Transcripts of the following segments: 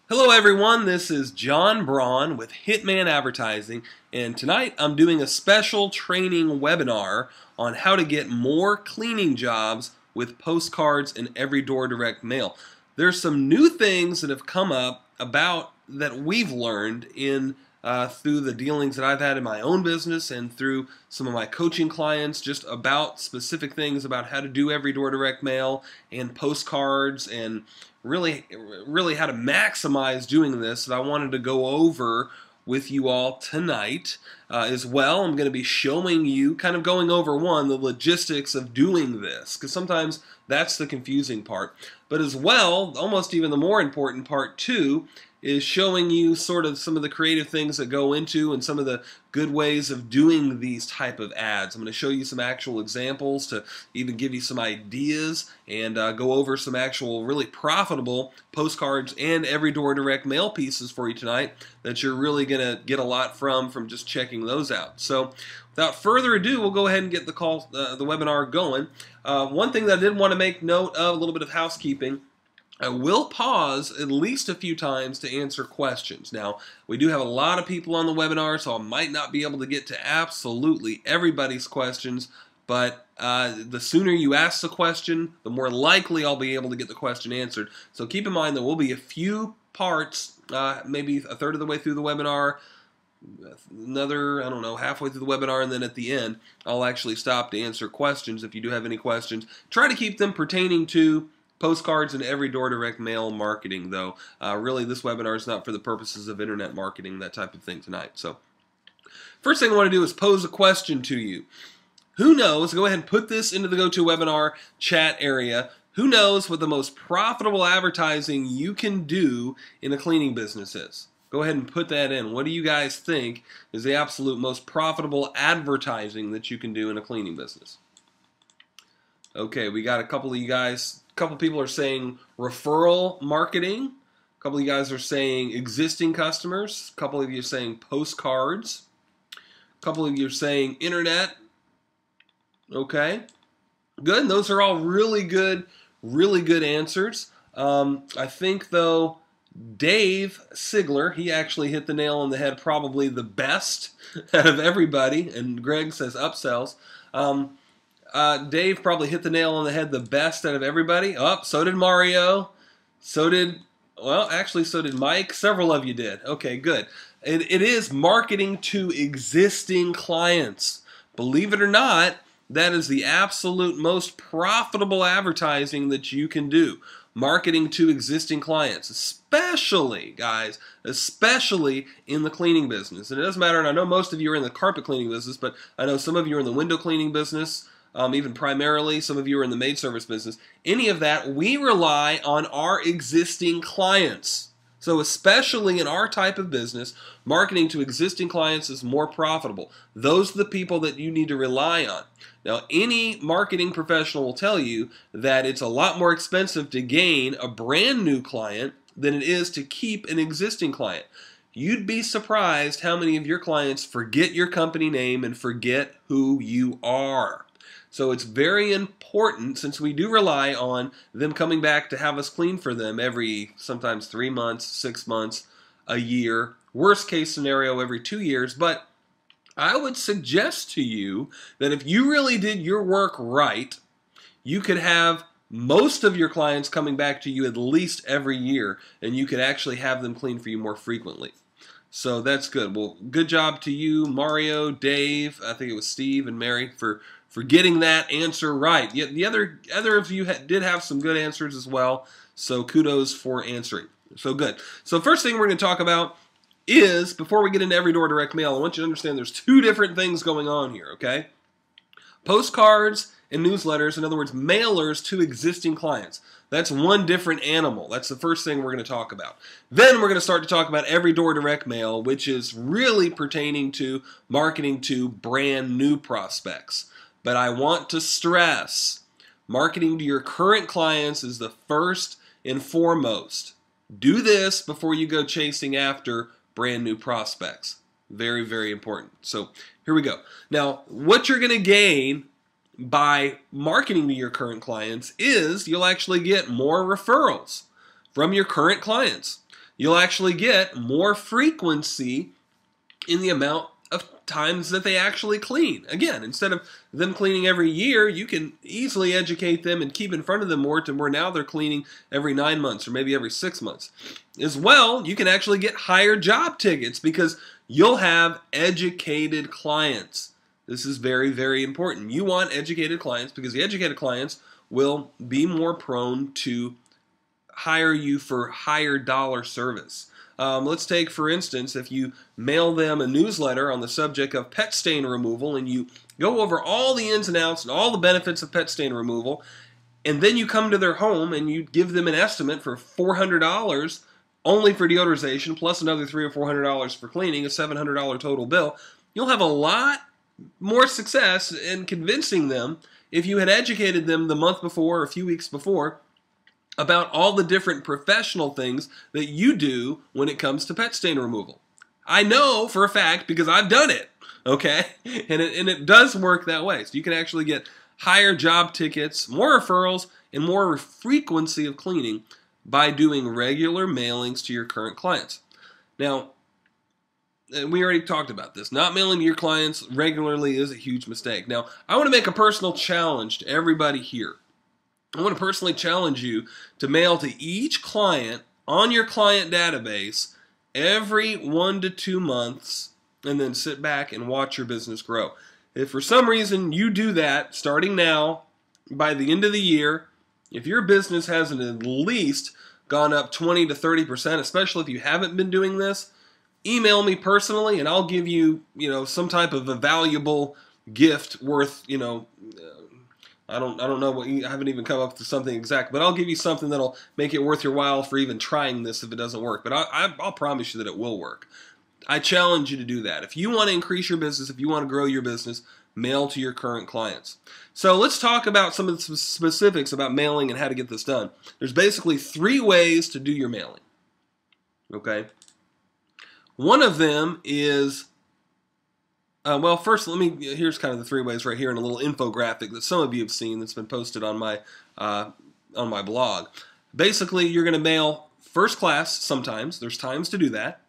Hello everyone, this is John Braun with Hitman Advertising, and tonight I'm doing a special training webinar on how to get more cleaning jobs with postcards and every door direct mail. There's some new things that have come up about that we've learned in through the dealings that I've had in my own business and through some of my coaching clients, just about specific things about how to do every door direct mail and postcards and really how to maximize doing this that I wanted to go over with you all tonight as well. I'm going to be showing you, kind of going over the logistics of doing this, because sometimes that's the confusing part. But as well, almost even the more important part too, is showing you sort of some of the creative things that go into and some of the good ways of doing these type of ads. I'm going to show you some actual examples to even give you some ideas and go over some actual really profitable postcards and every door direct mail pieces for you tonight that you're really going to get a lot from just checking those out. So without further ado, we'll go ahead and get the webinar going. One thing that I did want to make note of, a little bit of housekeeping. I will pause at least a few times to answer questions. Now, we do have a lot of people on the webinar, so I might not be able to get to absolutely everybody's questions, but the sooner you ask the question, the more likely I'll be able to get the question answered. So keep in mind there will be a few parts, maybe a third of the way through the webinar, another, I don't know, halfway through the webinar, and then at the end, I'll actually stop to answer questions if you do have any questions. Try to keep them pertaining to postcards and every door direct mail marketing, though. Really, this webinar is not for the purposes of internet marketing, that type of thing tonight. So, first thing I want to do is pose a question to you. Who knows, go ahead and put this into the GoToWebinar chat area. Who knows what the most profitable advertising you can do in a cleaning business is? Go ahead and put that in. What do you guys think is the absolute most profitable advertising that you can do in a cleaning business? Okay, we got a couple of you guys. A couple people are saying referral marketing. A couple of you guys are saying existing customers. A couple of you are saying postcards. A couple of you are saying internet. Okay, good. Those are all really good answers. I think, though, Dave Sigler, he actually hit the nail on the head, probably the best out of everybody. And Greg says upsells. Dave probably hit the nail on the head the best out of everybody. Oh, so did Mario. So did Mike. Several of you did. Okay, good. It is marketing to existing clients. Believe it or not, that is the absolute most profitable advertising that you can do. Marketing to existing clients, especially, guys, especially in the cleaning business. And it doesn't matter, and I know most of you are in the carpet cleaning business, but I know some of you are in the window cleaning business. Even primarily, some of you are in the maid service business. Any of that, we rely on our existing clients. So especially in our type of business, marketing to existing clients is more profitable. Those are the people that you need to rely on. Now, any marketing professional will tell you that it's a lot more expensive to gain a brand new client than it is to keep an existing client. You'd be surprised how many of your clients forget your company name and forget who you are. So it's very important, since we do rely on them coming back to have us clean for them every, sometimes 3 months, 6 months, a year, worst case scenario every 2 years. But I would suggest to you that if you really did your work right, you could have most of your clients coming back to you at least every year, and you could actually have them clean for you more frequently. So that's good. Well, good job to you, Mario, Dave, I think it was Steve and Mary, for getting that answer right. Yet the other of you did have some good answers as well, so kudos for answering. So good. So first thing we're going to talk about is, before we get into every door direct mail, I want you to understand there's two different things going on here, okay? Postcards and newsletters, in other words, mailers to existing clients. That's one different animal. That's the first thing we're going to talk about. Then we're going to start to talk about every door direct mail, which is really pertaining to marketing to brand new prospects. But I want to stress, marketing to your current clients is the first and foremost. Do this before you go chasing after brand new prospects. Very, very important. So here we go. Now, what you're going to gain by marketing to your current clients is you'll actually get more referrals from your current clients. you'll actually get more frequency in the amount of times that they actually clean. Again, instead of them cleaning every year, you can easily educate them and keep in front of them more to where now they're cleaning every 9 months or maybe every 6 months. As well, you can actually get higher job tickets because you'll have educated clients. This is very, very important. You want educated clients because the educated clients will be more prone to hire you for higher dollar service. Let's take, for instance, if you mail them a newsletter on the subject of pet stain removal and you go over all the ins and outs and all the benefits of pet stain removal, and then you come to their home and you give them an estimate for $400 only for deodorization plus another $300 or $400 for cleaning, a $700 total bill, you'll have a lot more success in convincing them if you had educated them the month before or a few weeks before about all the different professional things that you do when it comes to pet stain removal. I know for a fact because I've done it, okay? And it does work that way. So you can actually get higher job tickets, more referrals, and more frequency of cleaning by doing regular mailings to your current clients. Now, we already talked about this. Not mailing to your clients regularly is a huge mistake. Now, I want to make a personal challenge to everybody here. I want to personally challenge you to mail to each client on your client database every 1 to 2 months and then sit back and watch your business grow. If for some reason you do that starting now, by the end of the year, if your business hasn't at least gone up 20 to 30%, especially if you haven't been doing this, email me personally and I'll give you, some type of a valuable gift worth, I don't know what I haven't even come up with something exact, but I'll give you something that'll make it worth your while for even trying this if it doesn't work. But I'll promise you that it will work. I challenge you to do that. If you want to increase your business, if you want to grow your business, mail to your current clients. So let's talk about some of the specifics about mailing and how to get this done. There's basically 3 ways to do your mailing. Okay? One of them is first, here's kind of the 3 ways right here in a little infographic that some of you have seen that's been posted on my blog. Basically, you're going to mail first class sometimes. There's times to do that.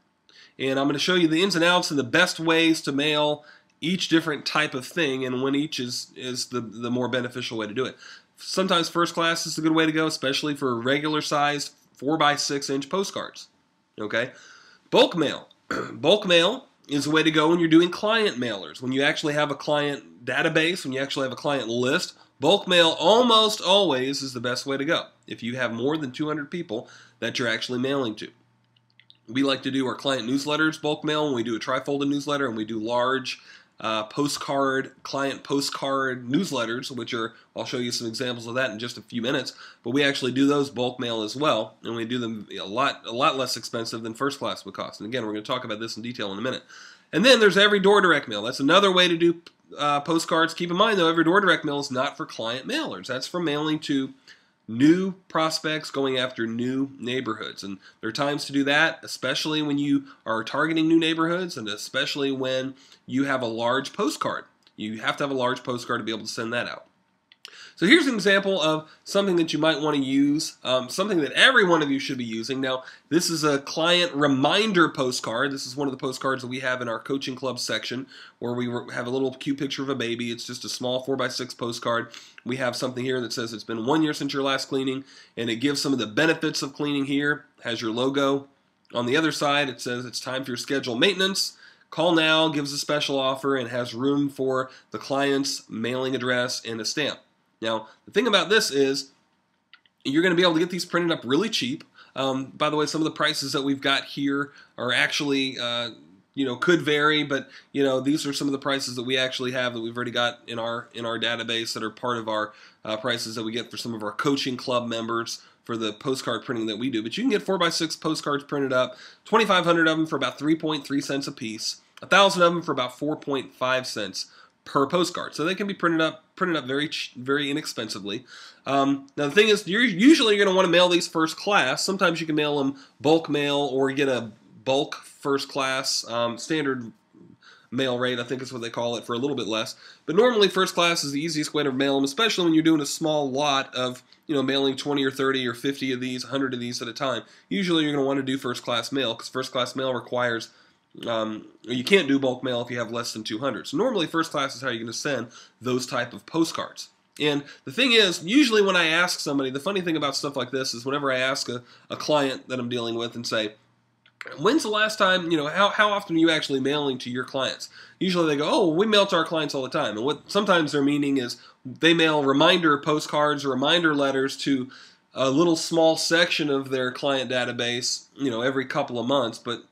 And I'm going to show you the ins and outs and the best ways to mail each different type of thing and when each is the more beneficial way to do it. Sometimes first class is a good way to go, especially for regular size 4x6 inch postcards. Okay? Bulk mail. Bulk mail is a way to go when you're doing client mailers. When you actually have a client database, when you actually have a client list, bulk mail almost always is the best way to go if you have more than 200 people that you're actually mailing to. We like to do our client newsletters bulk mail when we do a trifolded newsletter, and we do large client postcard newsletters, which are, I'll show you some examples of that in just a few minutes, but we actually do those bulk mail as well, and we do them a lot less expensive than first class would cost. And again, we're going to talk about this in detail in a minute. And then there's every door direct mail. That's another way to do postcards. Keep in mind, though, every door direct mail is not for client mailers. That's for mailing to new prospects going after new neighborhoods. And there are times to do that, especially when you are targeting new neighborhoods and especially when you have a large postcard. You have to have a large postcard to be able to send that out. So here's an example of something that you might want to use, something that every one of you should be using. Now, this is a client reminder postcard. This is one of the postcards that we have in our coaching club section where we have a little cute picture of a baby. It's just a small 4x6 postcard. We have something here that says it's been 1 year since your last cleaning, and it gives some of the benefits of cleaning here. Has your logo. On the other side, it says it's time for your scheduled maintenance. Call now, gives a special offer, and has room for the client's mailing address and a stamp. Now, the thing about this is you're going to be able to get these printed up really cheap. By the way, some of the prices that we've got here are actually, could vary, but, these are some of the prices that we actually have that we've already got in our database that are part of our prices that we get for some of our coaching club members for the postcard printing that we do. But you can get 4x6 postcards printed up, 2,500 of them for about 3.3 cents a piece, 1,000 of them for about 4.5 cents per postcard. So they can be printed up very, very inexpensively. Now the thing is, you're usually going to want to mail these first class. Sometimes you can mail them bulk mail or get a bulk first class standard mail rate, I think is what they call it, for a little bit less. But normally first class is the easiest way to mail them, especially when you're doing a small lot of, mailing 20 or 30 or 50 of these, 100 of these at a time. Usually you're going to want to do first class mail, because first class mail requires, you can't do bulk mail if you have less than 200. So normally first class is how you're going to send those type of postcards. And the thing is, usually when I ask somebody, the funny thing about stuff like this is whenever I ask a client that I'm dealing with and say, when's the last time, how often are you actually mailing to your clients? Usually they go, oh, we mail to our clients all the time. And what sometimes their meaning is they mail reminder postcards or reminder letters to a little small section of their client database, every couple of months, but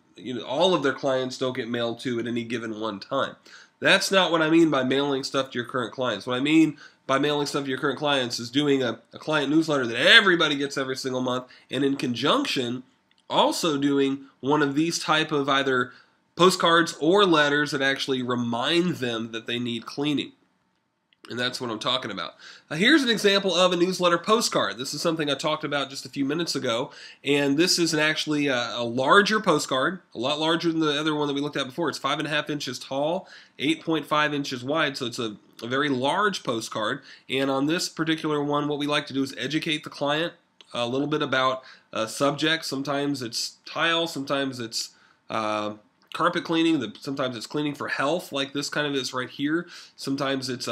all of their clients don't get mailed to at any given one time. That's not what I mean by mailing stuff to your current clients. What I mean by mailing stuff to your current clients is doing a client newsletter that everybody gets every single month, and in conjunction, also doing one of these type of either postcards or letters that actually remind them that they need cleaning. And that's what I'm talking about. Here's an example of a newsletter postcard. This is something I talked about just a few minutes ago, and this is actually a larger postcard, a lot larger than the other one that we looked at before. It's 5.5 inches tall, 8.5 inches wide, so it's a very large postcard. And on this particular one, what we like to do is educate the client a little bit about subjects. Sometimes it's tile, sometimes it's carpet cleaning, sometimes it's cleaning for health, like this kind of is right here. Sometimes it's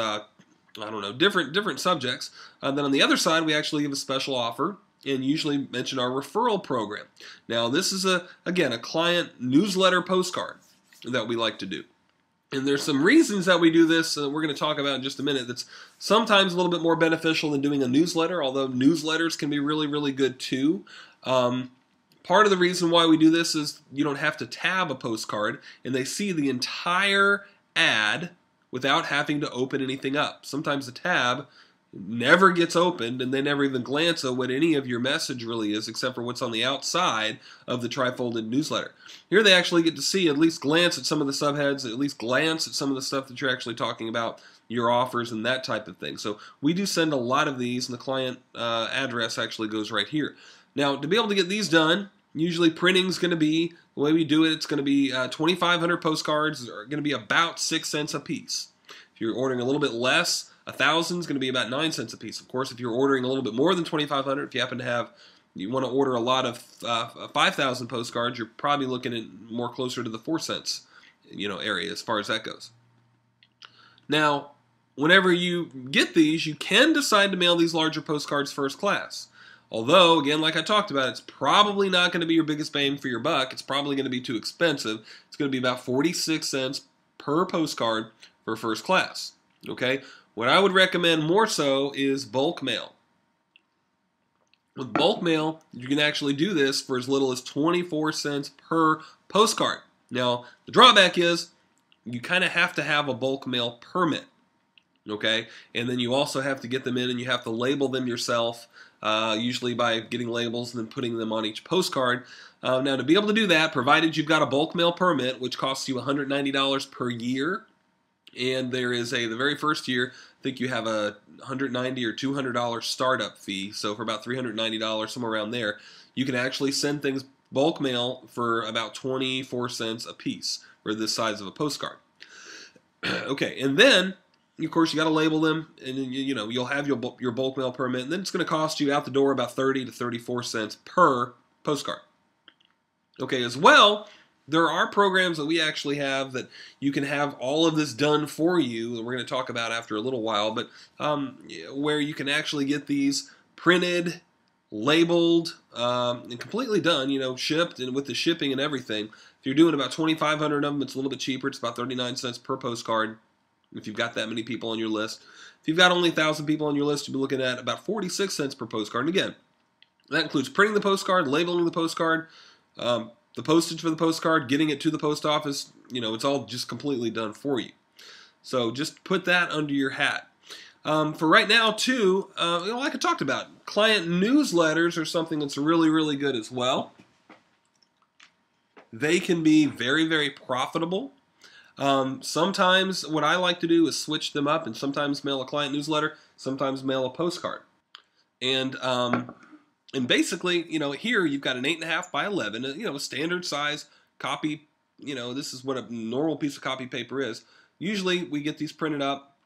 different subjects. Then on the other side, we actually give a special offer and usually mention our referral program. Now, this is again a client newsletter postcard that we like to do. And there's some reasons that we do this we're going to talk about in just a minute that's sometimes a little bit more beneficial than doing a newsletter, although newsletters can be really, really good too. Part of the reason why we do this is you don't have to tab a postcard, and they see the entire ad without having to open anything up. Sometimes the tab never gets opened, and they never even glance at what any of your message really is, except for what's on the outside of the trifolded newsletter. Here they actually get to see, at least glance at some of the subheads, at least glance at some of the stuff that you're actually talking about, your offers and that type of thing. So we do send a lot of these, and the client address actually goes right here. Now, to be able to get these done, usually printing's going to be, the way we do it, it's going to be 2,500 postcards are going to be about 6 cents a piece. If you're ordering a little bit less, 1,000 is going to be about 9 cents a piece. Of course, if you're ordering a little bit more than 2,500, if you happen to have, you want to order a lot of 5,000 postcards, you're probably looking at more closer to the 4 cents, area as far as that goes. Now, whenever you get these, you can decide to mail these larger postcards first class. Although, again, like I talked about, it's probably not going to be your biggest bang for your buck. It's probably going to be too expensive. It's going to be about 46 cents per postcard for first class. Okay? What I would recommend more so is bulk mail. With bulk mail, you can actually do this for as little as 24 cents per postcard. Now, the drawback is you kind of have to have a bulk mail permit. Okay? And then you also have to get them in and you have to label them yourself. Usually by getting labels and then putting them on each postcard. Now, to be able to do that, provided you've got a bulk mail permit, which costs you $190 per year, and there is the very first year, I think you have a $190 or $200 startup fee, so for about $390, somewhere around there, you can actually send things bulk mail for about 24 cents a piece for this size of a postcard. Okay, and then of course, you got to label them, and you'll have your bulk mail permit, and then it's going to cost you out the door about 30 to 34 cents per postcard. Okay, as well, there are programs that we actually have that you can have all of this done for you, that we're going to talk about after a little while, but where you can actually get these printed, labeled, and completely done, shipped, and with the shipping and everything. If you're doing about 2,500 of them, it's a little bit cheaper. It's about 39 cents per postcard. If you've got that many people on your list. If you've got only 1,000 people on your list, you'll be looking at about 46 cents per postcard. And again, that includes printing the postcard, labeling the postcard, the postage for the postcard, getting it to the post office. It's all just completely done for you. So just put that under your hat. For right now, too, like I talked about, client newsletters are something that's really, really good as well. They can be very, very profitable. Sometimes what I like to do is switch them up and sometimes mail a client newsletter, sometimes mail a postcard. And basically, here you've got an 8.5 by 11, a standard size copy this is what a normal piece of copy paper is. Usually we get these printed up.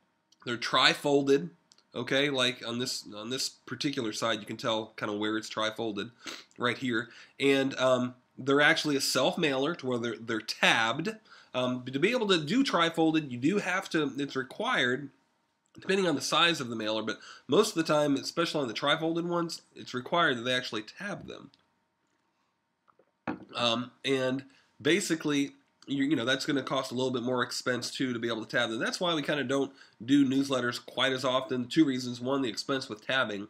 They're tri-folded. Okay, like on this particular side, you can tell kind of where it's tri-folded right here. And they're actually a self-mailer to where they're tabbed. To be able to do tri-folded, you do have to, it's required, depending on the size of the mailer, but most of the time, especially on the tri-folded ones, it's required that they actually tab them. And basically, that's going to cost a little bit more expense too to be able to tab them. That's why we kind of don't do newsletters quite as often. Two reasons: one, the expense with tabbing,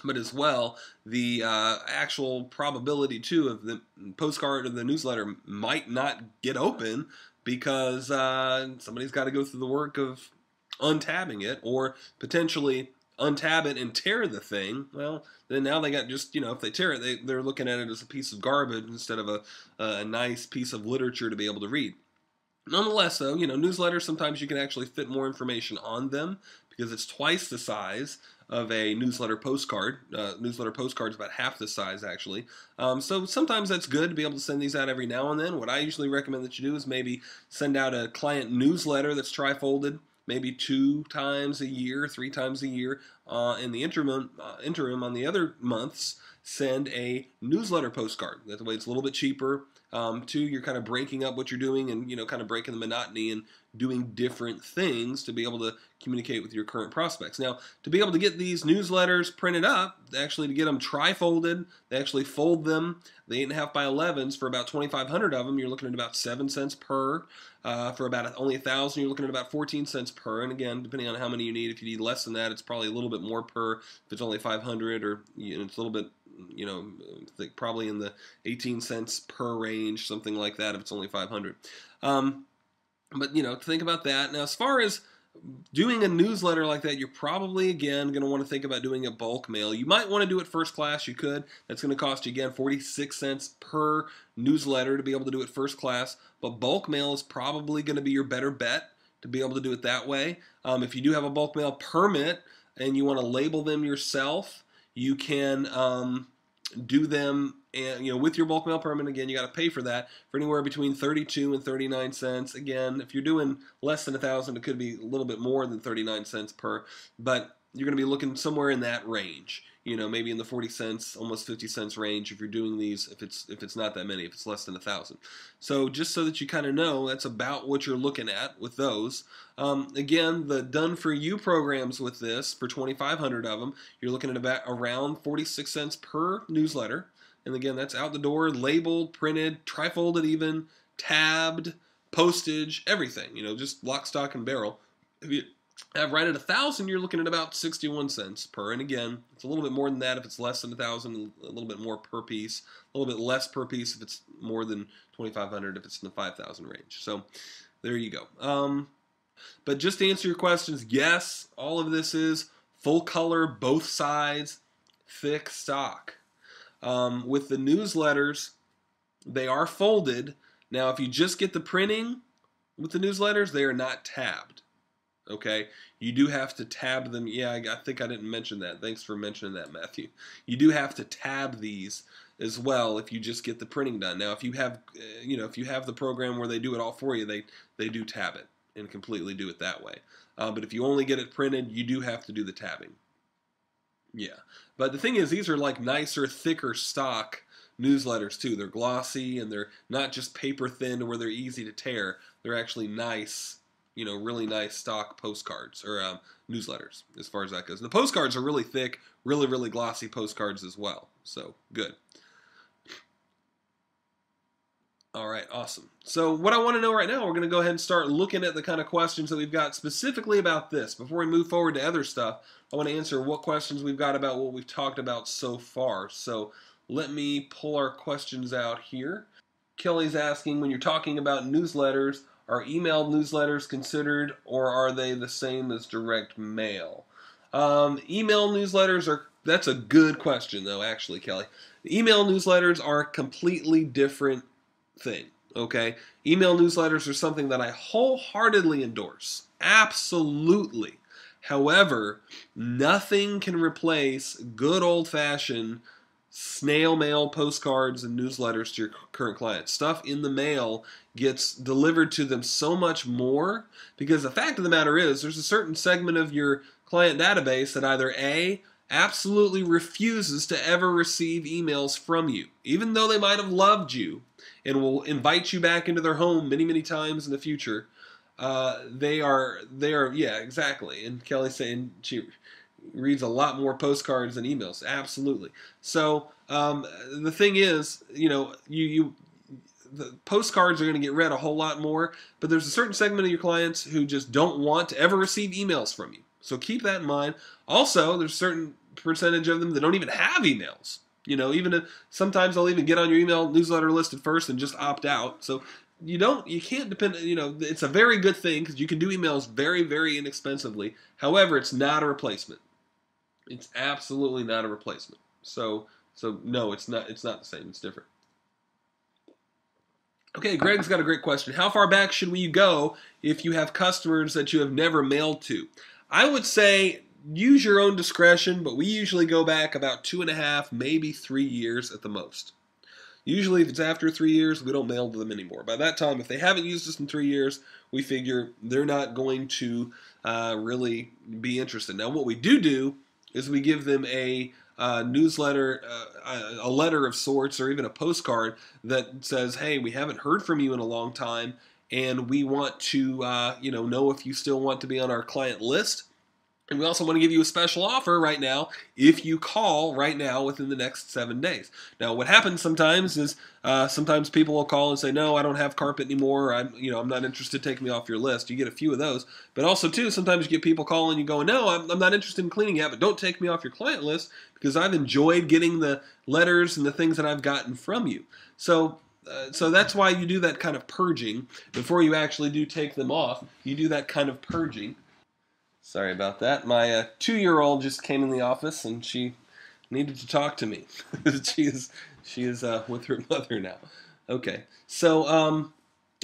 but as well the actual probability too of the postcard or the newsletter might not get open because somebody's got to go through the work of untabbing it, or potentially untab it and tear the thing. Well, then now they got just, if they tear it, they're looking at it as a piece of garbage instead of a nice piece of literature to be able to read. Nonetheless, though, newsletters, sometimes you can actually fit more information on them because it's twice the size of a newsletter postcard. Newsletter postcard is about half the size, actually. So sometimes that's good to be able to send these out every now and then. What I usually recommend that you do is maybe send out a client newsletter that's tri-folded, maybe 2 times a year, 3 times a year. In the interim on the other months, send a newsletter postcard. That way it's a little bit cheaper. 2, you're kind of breaking up what you're doing and, kind of breaking the monotony and doing different things to be able to communicate with your current prospects. Now, to be able to get these newsletters printed up, actually to get them tri-folded, they actually fold them, the 8.5 by 11s, for about 2,500 of them, you're looking at about 7 cents per. For about only 1,000, you're looking at about 14 cents per. And again, depending on how many you need, if you need less than that, it's probably a little bit more per. If it's only 500, or it's a little bit, I think probably in the 18 cents per range, something like that, if it's only 500. But think about that. Now, as far as doing a newsletter like that, you're probably, again, going to want to think about doing a bulk mail. You might want to do it first class. You could. That's going to cost you, again, 46 cents per newsletter to be able to do it first class. But bulk mail is probably going to be your better bet to be able to do it that way. If you do have a bulk mail permit and you want to label them yourself, you can do them, and with your bulk mail permit. Again, you got to pay for that for anywhere between 32 and 39 cents. Again, if you're doing less than 1,000, it could be a little bit more than 39 cents per, but you're going to be looking somewhere in that range. Maybe in the 40 cents, almost 50 cents range if you're doing these, if it's not that many, if it's less than 1,000. So just so that you kind of know, that's about what you're looking at with those. Again, the done for you programs with this, for 2,500 of them, you're looking at about around 46 cents per newsletter. And again, that's out the door, labeled, printed, tri-folded even, tabbed, postage, everything. Just lock, stock, and barrel. If you have right at 1,000, you're looking at about 61 cents per. And again, it's a little bit more than that if it's less than 1,000, a little bit more per piece, a little bit less per piece if it's more than 2,500, if it's in the 5,000 range. So there you go. But just to answer your questions, yes, all of this is full color, both sides, thick stock. With the newsletters, they are folded. Now, if you just get the printing with the newsletters, they are not tabbed. Okay, you do have to tab them. Yeah, I think I didn't mention that. Thanks for mentioning that, Matthew. You do have to tab these as well if you just get the printing done. Now, if you have, if you have the program where they do it all for you, they do tab it and completely do it that way. But if you only get it printed, you do have to do the tabbing. Yeah, but the thing is, these are like nicer, thicker stock newsletters too. They're glossy and they're not just paper thin to where they're easy to tear. They're actually nice, really nice stock postcards or newsletters as far as that goes. And the postcards are really thick, really, really glossy postcards as well. So good. All right, awesome. So what I want to know right now, we're going to go ahead and start looking at the kind of questions that we've got specifically about this. Before we move forward to other stuff, I want to answer what questions we've got about what we've talked about so far. So let me pull our questions out here. Kelly's asking, when you're talking about newsletters, are emailed newsletters considered, or are they the same as direct mail? Email newsletters that's a good question though, actually, Kelly. Email newsletters are a completely different thing, okay? Email newsletters are something that I wholeheartedly endorse. Absolutely. However, nothing can replace good old-fashioned snail mail postcards and newsletters to your current clients. Stuff in the mail gets delivered to them so much more, because the fact of the matter is there's a certain segment of your client database that either A, absolutely refuses to ever receive emails from you, even though they might have loved you and will invite you back into their home many, many times in the future. Yeah, exactly. And Kelly's saying she reads a lot more postcards than emails. Absolutely. So the thing is, the postcards are going to get read a whole lot more, but there's a certain segment of your clients who just don't want to ever receive emails from you. So keep that in mind. Also, there's a certain percentage of them that don't even have emails. Even if sometimes they'll even get on your email newsletter list at first and just opt out. So you can't depend, it's a very good thing because you can do emails very, very inexpensively. However, it's not a replacement. It's absolutely not a replacement. So no, it's not the same. It's different. Okay, Greg's got a great question. How far back should we go if you have customers that you have never mailed to? I would say use your own discretion, but we usually go back about 2.5, maybe 3 years at the most. Usually if it's after 3 years, we don't mail to them anymore. By that time, if they haven't used us in 3 years, we figure they're not going to really be interested. Now, what we do is we give them a newsletter, a letter of sorts, or even a postcard that says, hey, we haven't heard from you in a long time, and we want to know if you still want to be on our client list. And we also want to give you a special offer right now if you call right now within the next 7 days. Now, what happens sometimes is sometimes people will call and say, no, I don't have carpet anymore. I'm not interested. Take me off your list. You get a few of those. But also, too, sometimes you get people calling you going, no, I'm not interested in cleaning yet, but don't take me off your client list because I've enjoyed getting the letters and the things that I've gotten from you. So that's why you do that kind of purging. Before you actually do take them off, you do that kind of purging. Sorry about that. My 2-year-old just came in the office and she needed to talk to me. she is with her mother now. Okay, so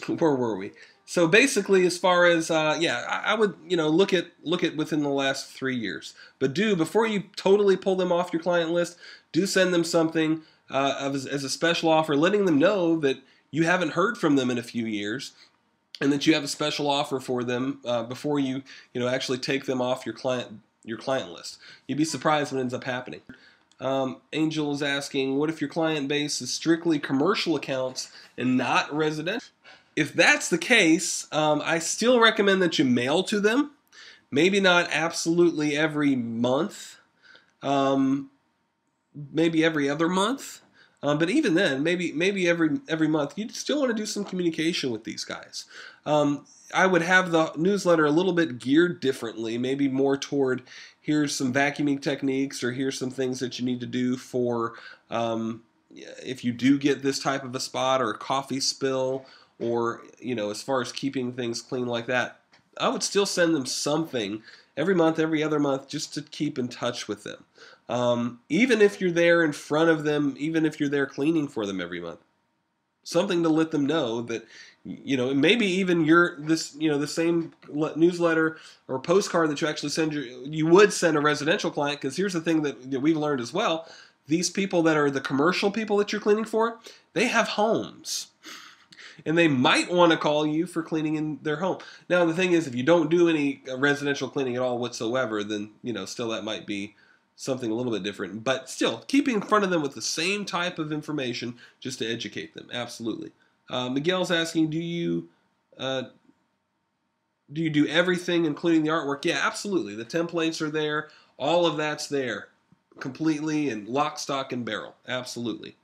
where were we? So basically, as far as I would look at within the last 3 years. But before you totally pull them off your client list, do send them something as a special offer, letting them know that you haven't heard from them in a few years, and that you have a special offer for them before you actually take them off your client list. You'd be surprised what ends up happening. Angel is asking, what if your client base is strictly commercial accounts and not residential? If that's the case, I still recommend that you mail to them. Maybe not absolutely every month. Maybe every other month. But even then, maybe every month, you still want to do some communication with these guys. I would have the newsletter a little bit geared differently, maybe more toward here's some vacuuming techniques, or here's some things that you need to do for if you do get this type of a spot or a coffee spill, or as far as keeping things clean like that. I would still send them something every month, every other month, just to keep in touch with them. Even if you're there in front of them, even if you're there cleaning for them every month, something to let them know that, maybe even the same newsletter or postcard that you actually send, you would send a residential client, because here's the thing that we've learned as well. These people that are the commercial people that you're cleaning for, they have homes. And they might want to call you for cleaning in their home. Now, the thing is, if you don't do any residential cleaning at all whatsoever, then, still that might be something a little bit different. But still, keeping in front of them with the same type of information just to educate them. Absolutely. Miguel's asking, do you do everything, including the artwork? Yeah, absolutely. The templates are there. All of that's there completely, and lock, stock, and barrel. Absolutely.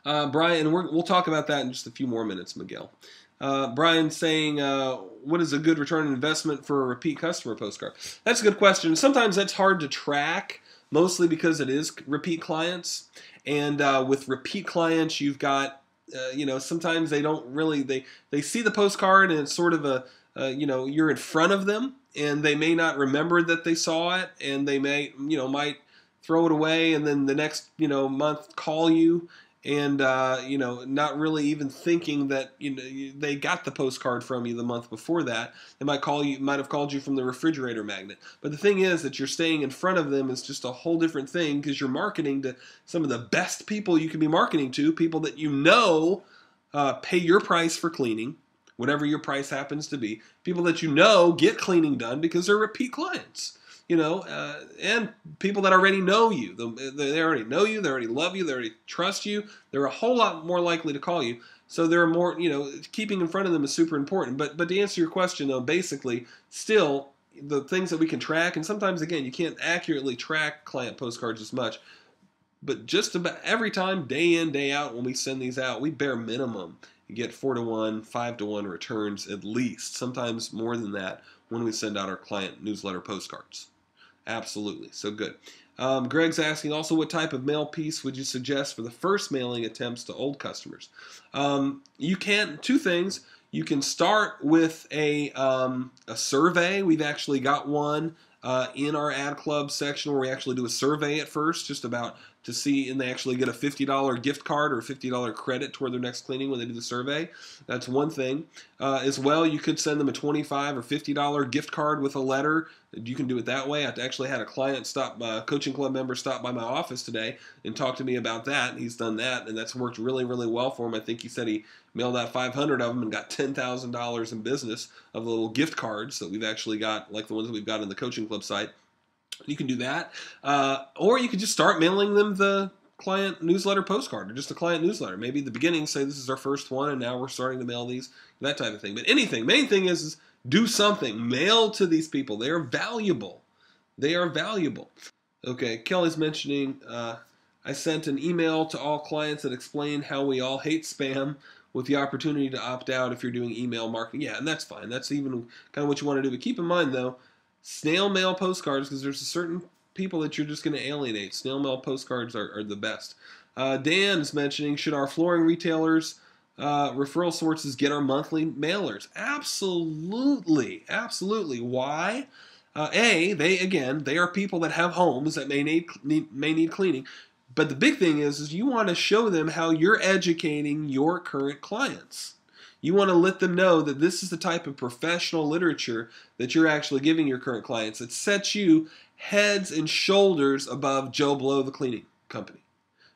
Brian, we'll talk about that in just a few more minutes, Miguel. Brian saying, what is a good return on investment for a repeat customer postcard? That's a good question. Sometimes that's hard to track, mostly because it is repeat clients. And with repeat clients, you've got, sometimes they don't really, they see the postcard and it's sort of you're in front of them, and they may not remember that they saw it, and they might throw it away, and then the next, month call you and not really even thinking that they got the postcard from you the month before that. They might have called you from the refrigerator magnet. But the thing is that you're staying in front of them is just a whole different thing, because you're marketing to some of the best people you can be marketing to, people that pay your price for cleaning, whatever your price happens to be, people that get cleaning done because they're repeat clients. And people that already know you. They already know you, they already love you, they already trust you. They're a whole lot more likely to call you. So they're more, keeping in front of them is super important. But to answer your question, though, basically, still, the things that we can track, and sometimes, again, you can't accurately track client postcards as much, but just about every time, day in, day out, when we send these out, we bare minimum get 4-to-1, 5-to-1 returns at least, sometimes more than that, when we send out our client newsletter postcards. Absolutely. So good. Greg's asking also, what type of mail piece would you suggest for the first mailing attempts to old customers? Two things. You can start with a survey. We've actually got one in our ad club section where we actually do a survey at first, just about to see, and they actually get a $50 gift card or a $50 credit toward their next cleaning when they do the survey. That's one thing. As well, you could send them a $25 or $50 gift card with a letter. You can do it that way. I actually had a client coaching club member stop by my office today and talk to me about that. He's done that, and that's worked really, really well for him. I think he said he mailed out 500 of them and got $10,000 in business of the little gift cards that we've actually got, like the ones that we've got in the coaching club site. You can do that. Or you could just start mailing them the client newsletter postcard, or just a client newsletter. Maybe at the beginning say this is our first one and now we're starting to mail these, that type of thing. But main thing is do something. Mail to these people. They are valuable. They are valuable. Okay, Kelly's mentioning, I sent an email to all clients that explained how we all hate spam with the opportunity to opt out if you're doing email marketing. Yeah, and that's fine. That's even kind of what you want to do. But keep in mind, though, snail mail postcards, because there's a certain people that you're just going to alienate. Snail mail postcards are the best. Dan's mentioning, should our flooring retailers referral sources get our monthly mailers? Absolutely. Absolutely. Why? They are people that have homes that may need cleaning. But the big thing is you want to show them how you're educating your current clients. You want to let them know that this is the type of professional literature that you're actually giving your current clients. It sets you heads and shoulders above Joe Blow, the cleaning company.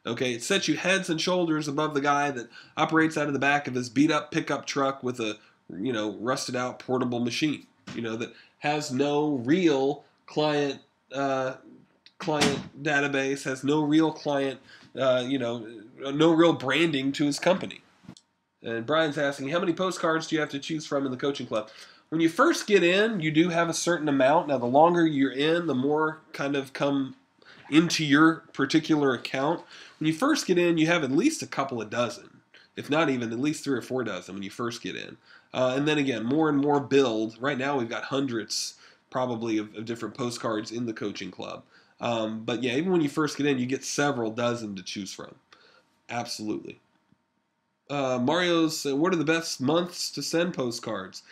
Okay, it sets you heads and shoulders above the guy that operates out of the back of his beat-up pickup truck with a, rusted-out portable machine, that has no real client database, has no real client, no real branding to his company. And Brian's asking, how many postcards do you have to choose from in the coaching club? When you first get in, you do have a certain amount. Now, the longer you're in, the more kind of come into your particular account. When you first get in, you have at least a couple of dozen, if not even at least 3 or 4 dozen when you first get in. And then again, more and more build. Right now, we've got hundreds probably of different postcards in the coaching club. But yeah, even when you first get in, you get several dozen to choose from. Absolutely. Mario's, what are the best months to send postcards?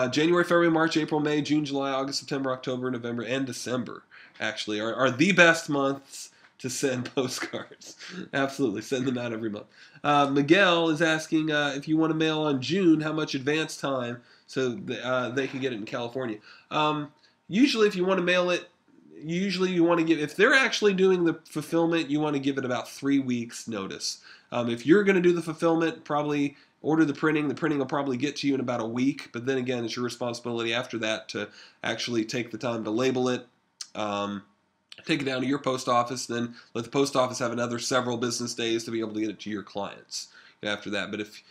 January, February, March, April, May, June, July, August, September, October, November, and December, actually, are the best months to send postcards. Absolutely. Send them out every month. Miguel is asking if you want to mail on June, how much advance time so they can get it in California. Usually, if you want to mail it, you want to give, if they're actually doing the fulfillment, you want to give it about 3 weeks notice. If you're going to do the fulfillment, probably order the printing. The printing will probably get to you in about a week, but then again, it's your responsibility after that to actually take the time to label it, take it down to your post office, then let the post office have another several business days to be able to get it to your clients after that. But if,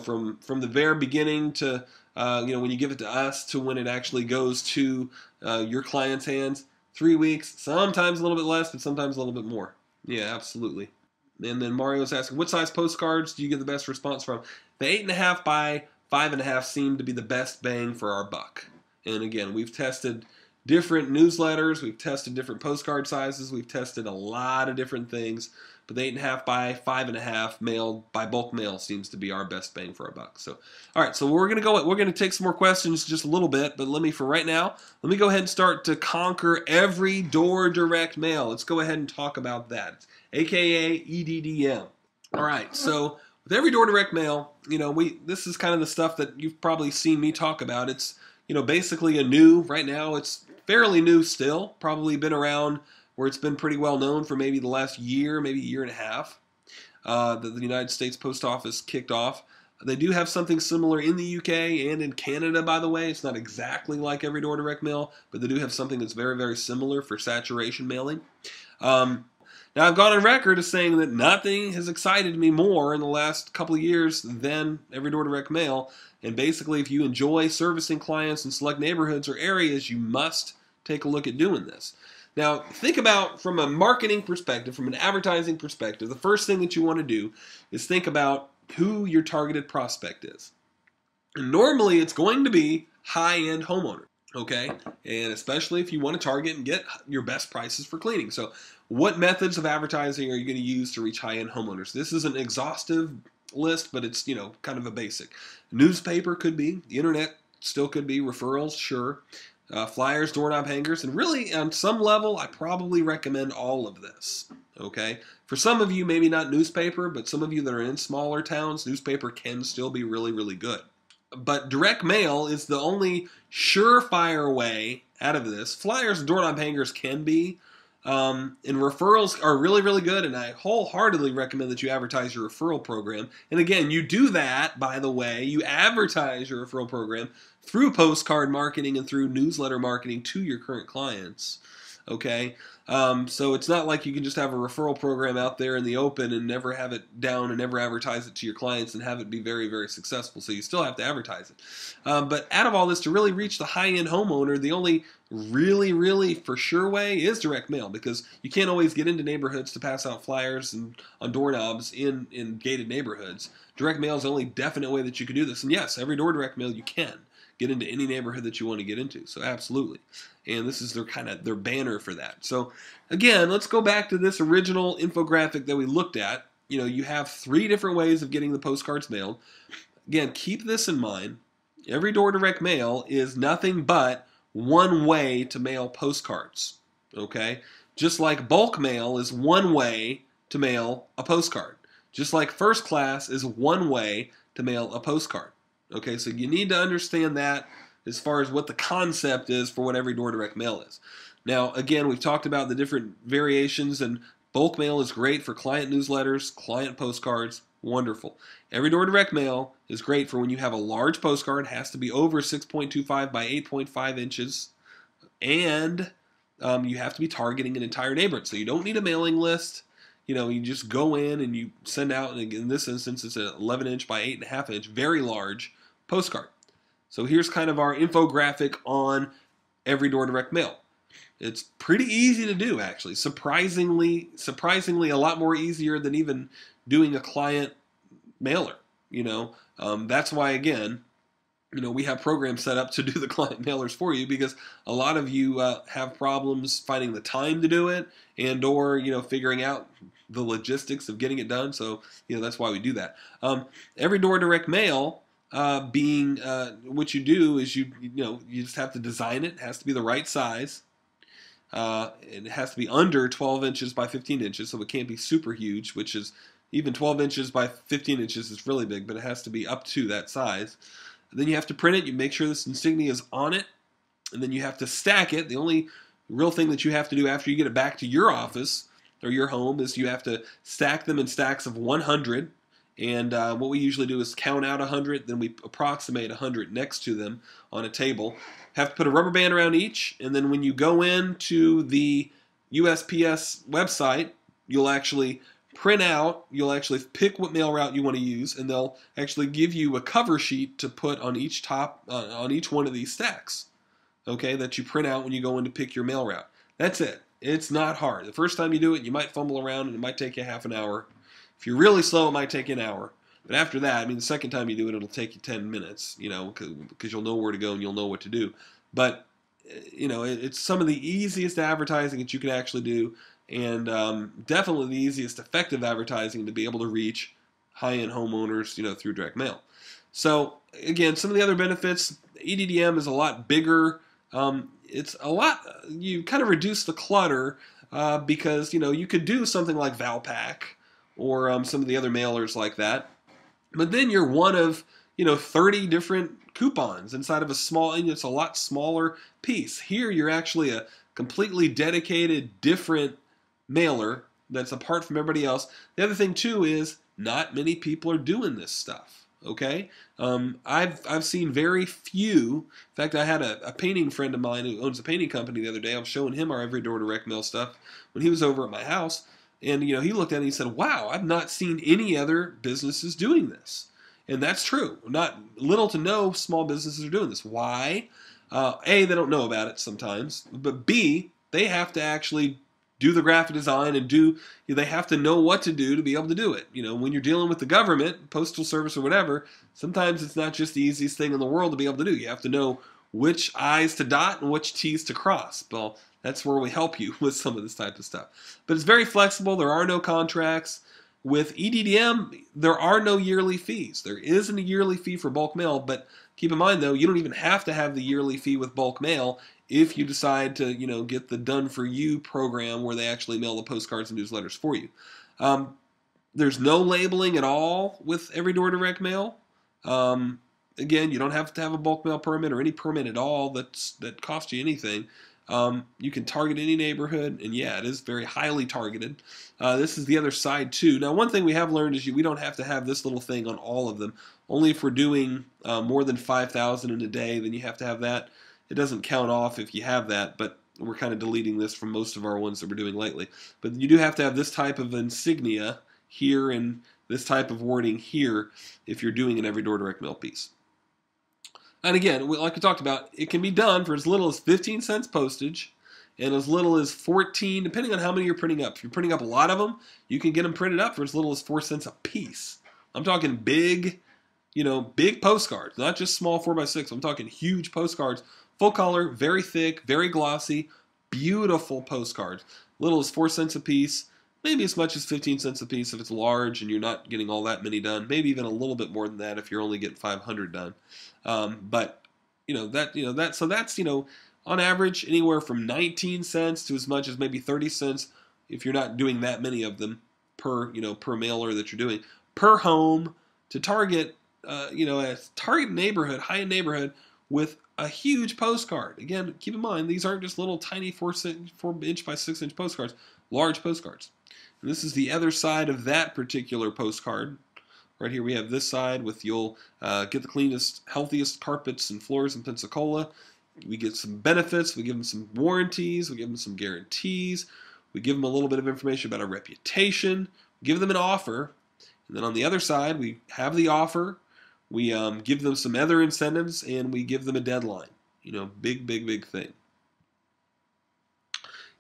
from the very beginning to, when you give it to us to when it actually goes to your client's hands, 3 weeks, sometimes a little bit less, but sometimes a little bit more. Yeah, absolutely. And then Mario's asking, what size postcards do you get the best response from? The 8.5 by 5.5 seem to be the best bang for our buck. And again, we've tested different newsletters, we've tested different postcard sizes, we've tested a lot of different things, but the 8.5 by 5.5 mailed by bulk mail seems to be our best bang for our buck. So, all right, so we're going to take some more questions just a little bit, but for right now, let me go ahead and start to conquer every door direct mail. Let's go ahead and talk about that, aka EDDM. All right, so with every door direct mail, this is kind of the stuff that you've probably seen me talk about. It's basically right now it's fairly new still, probably been around where it's been pretty well known for maybe the last year, maybe a year and a half, that the United States Post Office kicked off. They do have something similar in the UK and in Canada, by the way. It's not exactly like every door direct mail, but they do have something that's very, very similar for saturation mailing. Now, I've gone on record as saying that nothing has excited me more in the last couple of years than every door direct mail. And basically, if you enjoy servicing clients in select neighborhoods or areas, you must take a look at doing this. Now, think about from a marketing perspective, from an advertising perspective, the first thing that you want to do is think about who your targeted prospect is. And normally, it's going to be high-end homeowners. Okay, and especially if you want to target and get your best prices for cleaning. So what methods of advertising are you going to use to reach high-end homeowners? This is an exhaustive list, but it's, kind of a basic. Newspaper could be, the internet still could be, referrals, sure, flyers, doorknob hangers, and really on some level, I probably recommend all of this, okay? For some of you, maybe not newspaper, but some of you that are in smaller towns, newspaper can still be really, really good. But direct mail is the only surefire way out of this. Flyers and doorknob hangers can be, and referrals are really, really good, and I wholeheartedly recommend that you advertise your referral program. And again, you do that, by the way, you advertise your referral program through postcard marketing and through newsletter marketing to your current clients. Okay, so it's not like you can just have a referral program out there in the open and never have it down and never advertise it to your clients and have it be very, very successful. So you still have to advertise it. But out of all this, to really reach the high-end homeowner, the only really, really for sure way is direct mail, because you can't always get into neighborhoods to pass out flyers and on doorknobs in gated neighborhoods. Direct mail is the only definite way that you can do this. And yes, every door direct mail you can get into any neighborhood that you want to get into. So absolutely. And this is their banner for that. So again, let's go back to this original infographic that we looked at. You have 3 different ways of getting the postcards mailed. Again, keep this in mind. Every door direct mail is nothing but one way to mail postcards. Okay? Just like bulk mail is one way to mail a postcard. Just like first class is one way to mail a postcard. Okay, so you need to understand that as far as what the concept is for what every door direct mail is. Now, again, we've talked about the different variations, and bulk mail is great for client newsletters, client postcards, wonderful. Every door direct mail is great for when you have a large postcard, has to be over 6.25 by 8.5 inches, and you have to be targeting an entire neighborhood. So you don't need a mailing list. You just go in and you send out, and in this instance, it's an 11 inch by 8.5 inch, very large postcard. So here's kind of our infographic on every door direct mail. It's pretty easy to do, actually. Surprisingly a lot more easier than even doing a client mailer. That's why, again, we have programs set up to do the client mailers for you, because a lot of you have problems finding the time to do it and or, figuring out the logistics of getting it done. So, that's why we do that. Every door direct mail being what you do is you just have to design it. It has to be the right size. It has to be under 12 inches by 15 inches, so it can't be super huge, which is even 12 inches by 15 inches is really big, but it has to be up to that size. And then you have to print it. You make sure this insignia is on it, and then you have to stack it. The only real thing that you have to do after you get it back to your office or your home is you have to stack them in stacks of 100. And what we usually do is count out 100, then we approximate 100 next to them on a table. Have to put a rubber band around each, and then when you go into the USPS website, you'll actually you'll actually pick what mail route you want to use, and they'll actually give you a cover sheet to put on each on each one of these stacks, okay, that you print out when you go in to pick your mail route. That's it. It's not hard. The first time you do it, you might fumble around, and it might take you half an hour. If you're really slow, it might take you an hour. But after that, the second time you do it, it'll take you 10 minutes, because you'll know where to go and you'll know what to do. But, it's some of the easiest advertising that you can actually do, and definitely the easiest effective advertising to be able to reach high-end homeowners, through direct mail. So, again, some of the other benefits, Eddm is a lot bigger. You kind of reduce the clutter because, you could do something like Valpak or some of the other mailers like that. But then you're one of 30 different coupons inside of a small, and it's a lot smaller piece. Here you're actually a completely dedicated, different mailer that's apart from everybody else. The other thing too is not many people are doing this stuff. Okay, I've seen very few. In fact, I had a painting friend of mine who owns a painting company the other day. I was showing him our every door direct mail stuff when he was over at my house, and he looked at it and he said, "Wow, I've not seen any other businesses doing this." And that's true. Not little to no small businesses are doing this. Why? A, they don't know about it sometimes, but B, they have to actually do the graphic design and they have to know what to do to be able to do it. When you're dealing with the government, postal service or whatever, sometimes it's not just the easiest thing in the world to be able to do. You have to know which I's to dot and which T's to cross. Well, that's where we help you with some of this type of stuff. But it's very flexible. There are no contracts. With Eddm, there are no yearly fees. There isn't a yearly fee for bulk mail, but keep in mind, though, you don't even have to have the yearly fee with bulk mail if you decide to, get the done-for-you program where they actually mail the postcards and newsletters for you. There's no labeling at all with every door direct mail. Again, you don't have to have a bulk mail permit or any permit at all that costs you anything. You can target any neighborhood, and yeah, it is very highly targeted. This is the other side too. Now, one thing we have learned is we don't have to have this little thing on all of them. Only if we're doing more than 5,000 in a day, then you have to have that. It doesn't count off if you have that, but we're kind of deleting this from most of our ones that we're doing lately. But you do have to have this type of insignia here and this type of wording here if you're doing an every door direct mail piece. And again, like we talked about, it can be done for as little as 15 cents postage and as little as 14, depending on how many you're printing up. If you're printing up a lot of them, you can get them printed up for as little as 4 cents a piece. I'm talking big, big postcards, not just small 4x6. I'm talking huge postcards, full color, very thick, very glossy, beautiful postcards. Little as 4 cents a piece, maybe as much as 15 cents a piece if it's large and you're not getting all that many done. Maybe even a little bit more than that if you're only getting 500 done. But so that's on average anywhere from 19 cents to as much as maybe 30 cents if you're not doing that many of them per mailer that you're doing per home to target a target neighborhood, high-end neighborhood with a huge postcard. Again, keep in mind these aren't just little tiny 4-inch by 6-inch postcards, large postcards. And this is the other side of that particular postcard. Right here we have this side with you'll get the cleanest, healthiest carpets and floors in Pensacola. We get some benefits. We give them some warranties. We give them some guarantees. We give them a little bit of information about our reputation. We give them an offer. And then on the other side, we have the offer. We give them some other incentives, and we give them a deadline. Big, big, big thing.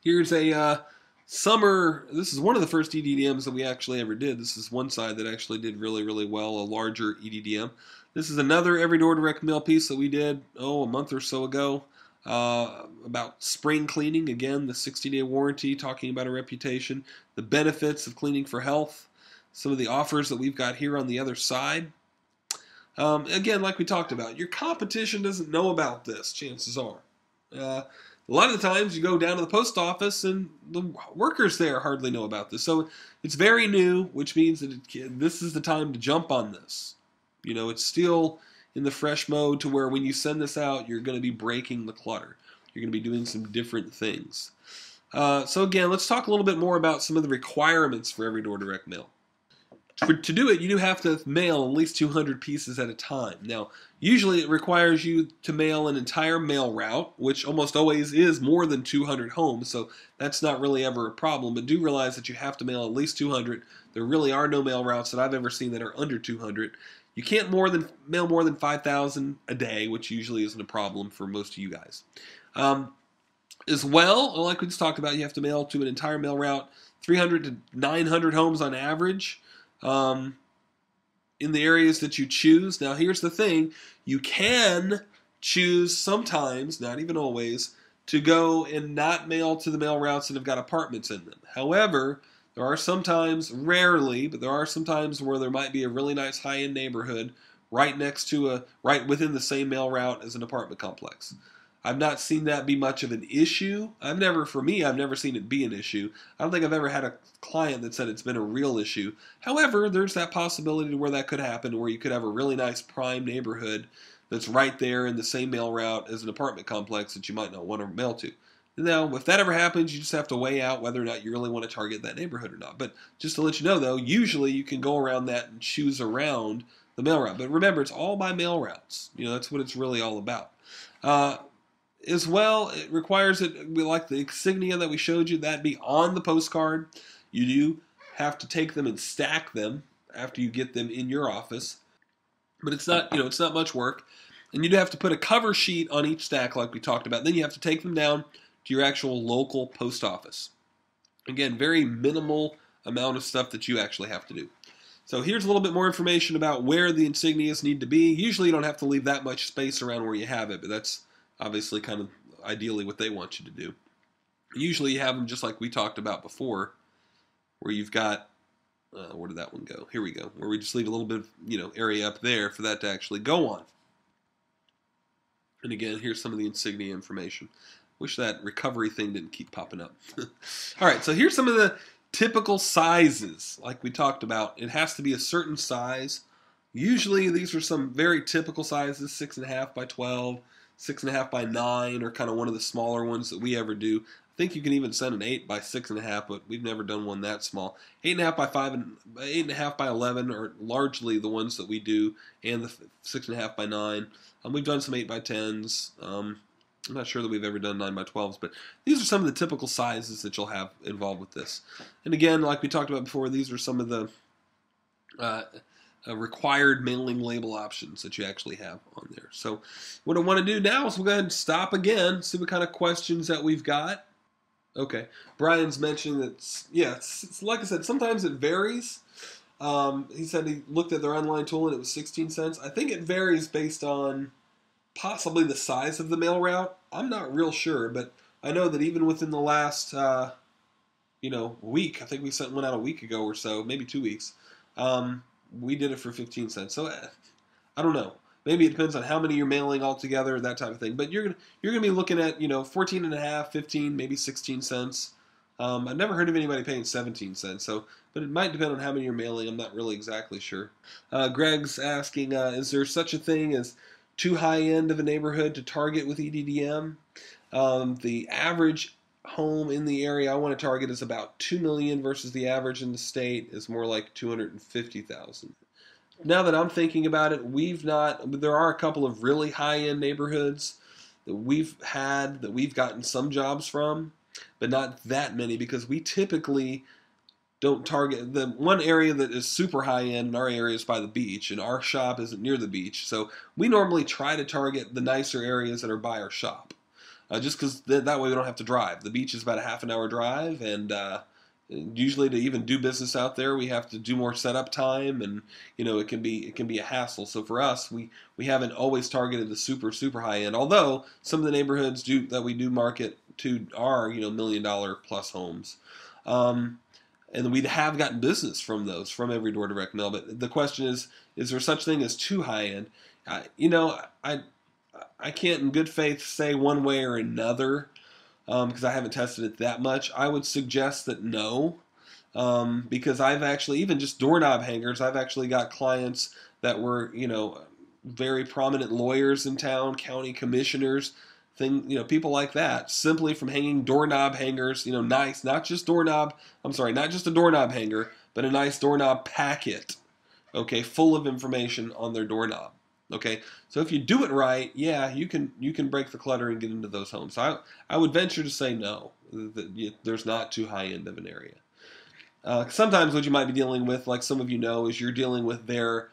Here's a summer. This is one of the first Eddms that we actually ever did. This is one side that actually did really, really well, a larger Eddm. This is another every door direct mail piece that we did, a month or so ago, about spring cleaning. Again, the 60-day warranty, talking about a reputation, the benefits of cleaning for health, some of the offers that we've got here on the other side. Again, like we talked about, your competition doesn't know about this, chances are. A lot of the times you go down to the post office and the workers there hardly know about this. So it's very new, which means that this is the time to jump on this. It's still in the fresh mode to where when you send this out, you're going to be breaking the clutter. You're going to be doing some different things. So again, let's talk a little bit more about some of the requirements for every door direct mail. To do it, you do have to mail at least 200 pieces at a time. Now, usually it requires you to mail an entire mail route, which almost always is more than 200 homes, so that's not really ever a problem. But do realize that you have to mail at least 200. There really are no mail routes that I've ever seen that are under 200. You can't mail more than 5,000 a day, which usually isn't a problem for most of you guys. As well, like we just talked about, you have to mail to an entire mail route, 300 to 900 homes on average. In the areas that you choose. Now, here's the thing. You can choose sometimes, not even always, to go and not mail to the mail routes that have got apartments in them. However, there are sometimes, rarely, but there are some times where there might be a really nice high-end neighborhood right within the same mail route as an apartment complex. I've not seen that be much of an issue. For me, I've never seen it be an issue. I don't think I've ever had a client that said it's been a real issue. However, there's that possibility where that could happen, where you could have a really nice prime neighborhood that's right there in the same mail route as an apartment complex that you might not want to mail to. Now, if that ever happens, you just have to weigh out whether or not you really want to target that neighborhood or not. But just to let you know, though, usually you can go around that and choose around the mail route. But remember, it's all by mail routes. That's what it's really all about. As well, it requires it, like the insignia that we showed you, that be on the postcard. You do have to take them and stack them after you get them in your office. But it's not, it's not much work. And you do have to put a cover sheet on each stack like we talked about. Then you have to take them down to your actual local post office. Again, very minimal amount of stuff that you actually have to do. So here's a little bit more information about where the insignias need to be. Usually you don't have to leave that much space around where you have it, but that's obviously kind of ideally what they want you to do. Usually you have them just like we talked about before, where you've got, where did that one go? Here we go, where we just leave a little bit of, area up there for that to actually go on. And again, here's some of the insignia information. Wish that recovery thing didn't keep popping up. All right, so here's some of the typical sizes, like we talked about. It has to be a certain size. Usually these are some very typical sizes, 6.5 by 12, 6.5 by 9, or kind of one of the smaller ones that we ever do. I think you can even send an 8 by 6.5, but we've never done one that small. 8.5 by 5 and 8.5 by 11 are largely the ones that we do, and the 6.5 by 9. We've done some 8 by 10s. I'm not sure that we've ever done 9 by 12s, but these are some of the typical sizes that you'll have involved with this. And again, like we talked about before, these are some of the required mailing label options that you actually have on there. So what I want to do now is we'll go ahead and stop again, see what kind of questions that we've got. Okay, Brian's mentioning that, it's like I said, sometimes it varies. He said he looked at their online tool and it was 16 cents. I think it varies based on possibly the size of the mail route. I'm not real sure, but I know that even within the last, week, I think we sent one out a week ago or so, maybe 2 weeks, we did it for 15 cents. So I don't know. Maybe it depends on how many you're mailing altogether, that type of thing. But you're gonna be looking at 14.5, 15, maybe 16 cents. I've never heard of anybody paying 17 cents. But it might depend on how many you're mailing. I'm not really exactly sure. Greg's asking, is there such a thing as too high end of a neighborhood to target with Eddm? The average home in the area I want to target is about $2 million versus the average in the state is more like $250,000. Now that I'm thinking about it, there are a couple of really high end neighborhoods that we've gotten some jobs from, but not that many because we typically don't target. The one area that is super high end in our area is by the beach, and our shop isn't near the beach. So we normally try to target the nicer areas that are by our shop, just because that way we don't have to drive. The beach is about a half an hour drive, and usually to even do business out there, we have to do more setup time, and it can be a hassle. So for us, we haven't always targeted the super high end. Although some of the neighborhoods that we do market to are $1 million plus homes. And we have gotten business from those, from every door direct mail. But the question is there such thing as too high end? I can't in good faith say one way or another because I haven't tested it that much. I would suggest that no, because I've actually, even just doorknob hangers, I've actually got clients that were, very prominent lawyers in town, county commissioners, people like that, simply from hanging doorknob hangers, nice, not just a doorknob hanger, but a nice doorknob packet, okay, full of information on their doorknob, okay. So if you do it right, yeah, you can break the clutter and get into those homes. So I would venture to say no, that there's not too high end of an area. Sometimes what you might be dealing with, like some of is you're dealing with their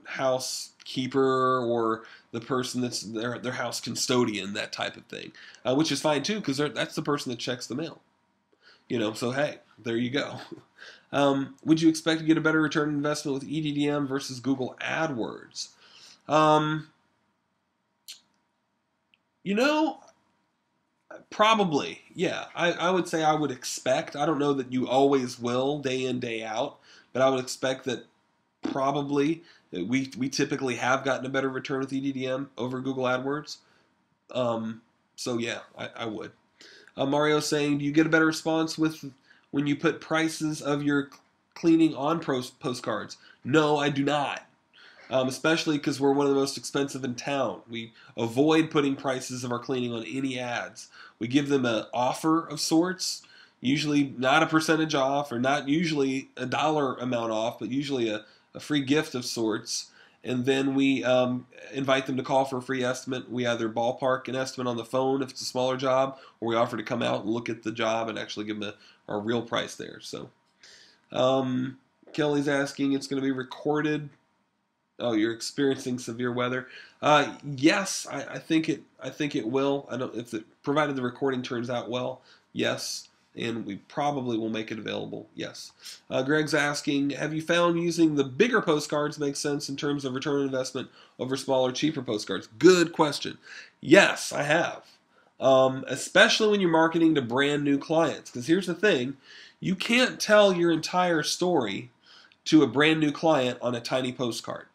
housekeeper or the person that's their house custodian, that type of thing, which is fine too, because that's the person that checks the mail. So hey, there you go. Would you expect to get a better return on investment with Eddm versus Google Adwords? Probably, yeah. I would say I would expect. I don't know that you always will, day in, day out, but I would expect that probably we typically have gotten a better return with Eddm over Google AdWords. So yeah, I would. Mario saying, do you get a better response when you put prices of your cleaning on postcards? No, I do not. Especially because we're one of the most expensive in town. We avoid putting prices of our cleaning on any ads. We give them an offer of sorts, usually not a percentage off or not usually a dollar amount off, but usually a free gift of sorts. And then we invite them to call for a free estimate. We either ballpark an estimate on the phone if it's a smaller job, or we offer to come out and look at the job and actually give them our real price there. So Kelly's asking, it's going to be recorded. Oh, you're experiencing severe weather. Yes, I think it. I think it will. I don't if provided the recording turns out well. Yes, and we probably will make it available. Yes. Greg's asking, have you found using the bigger postcards makes sense in terms of return on investment over smaller, cheaper postcards? Good question. Yes, I have. Especially when you're marketing to brand new clients. Because here's the thing, you can't tell your entire story to a brand new client on a tiny postcard.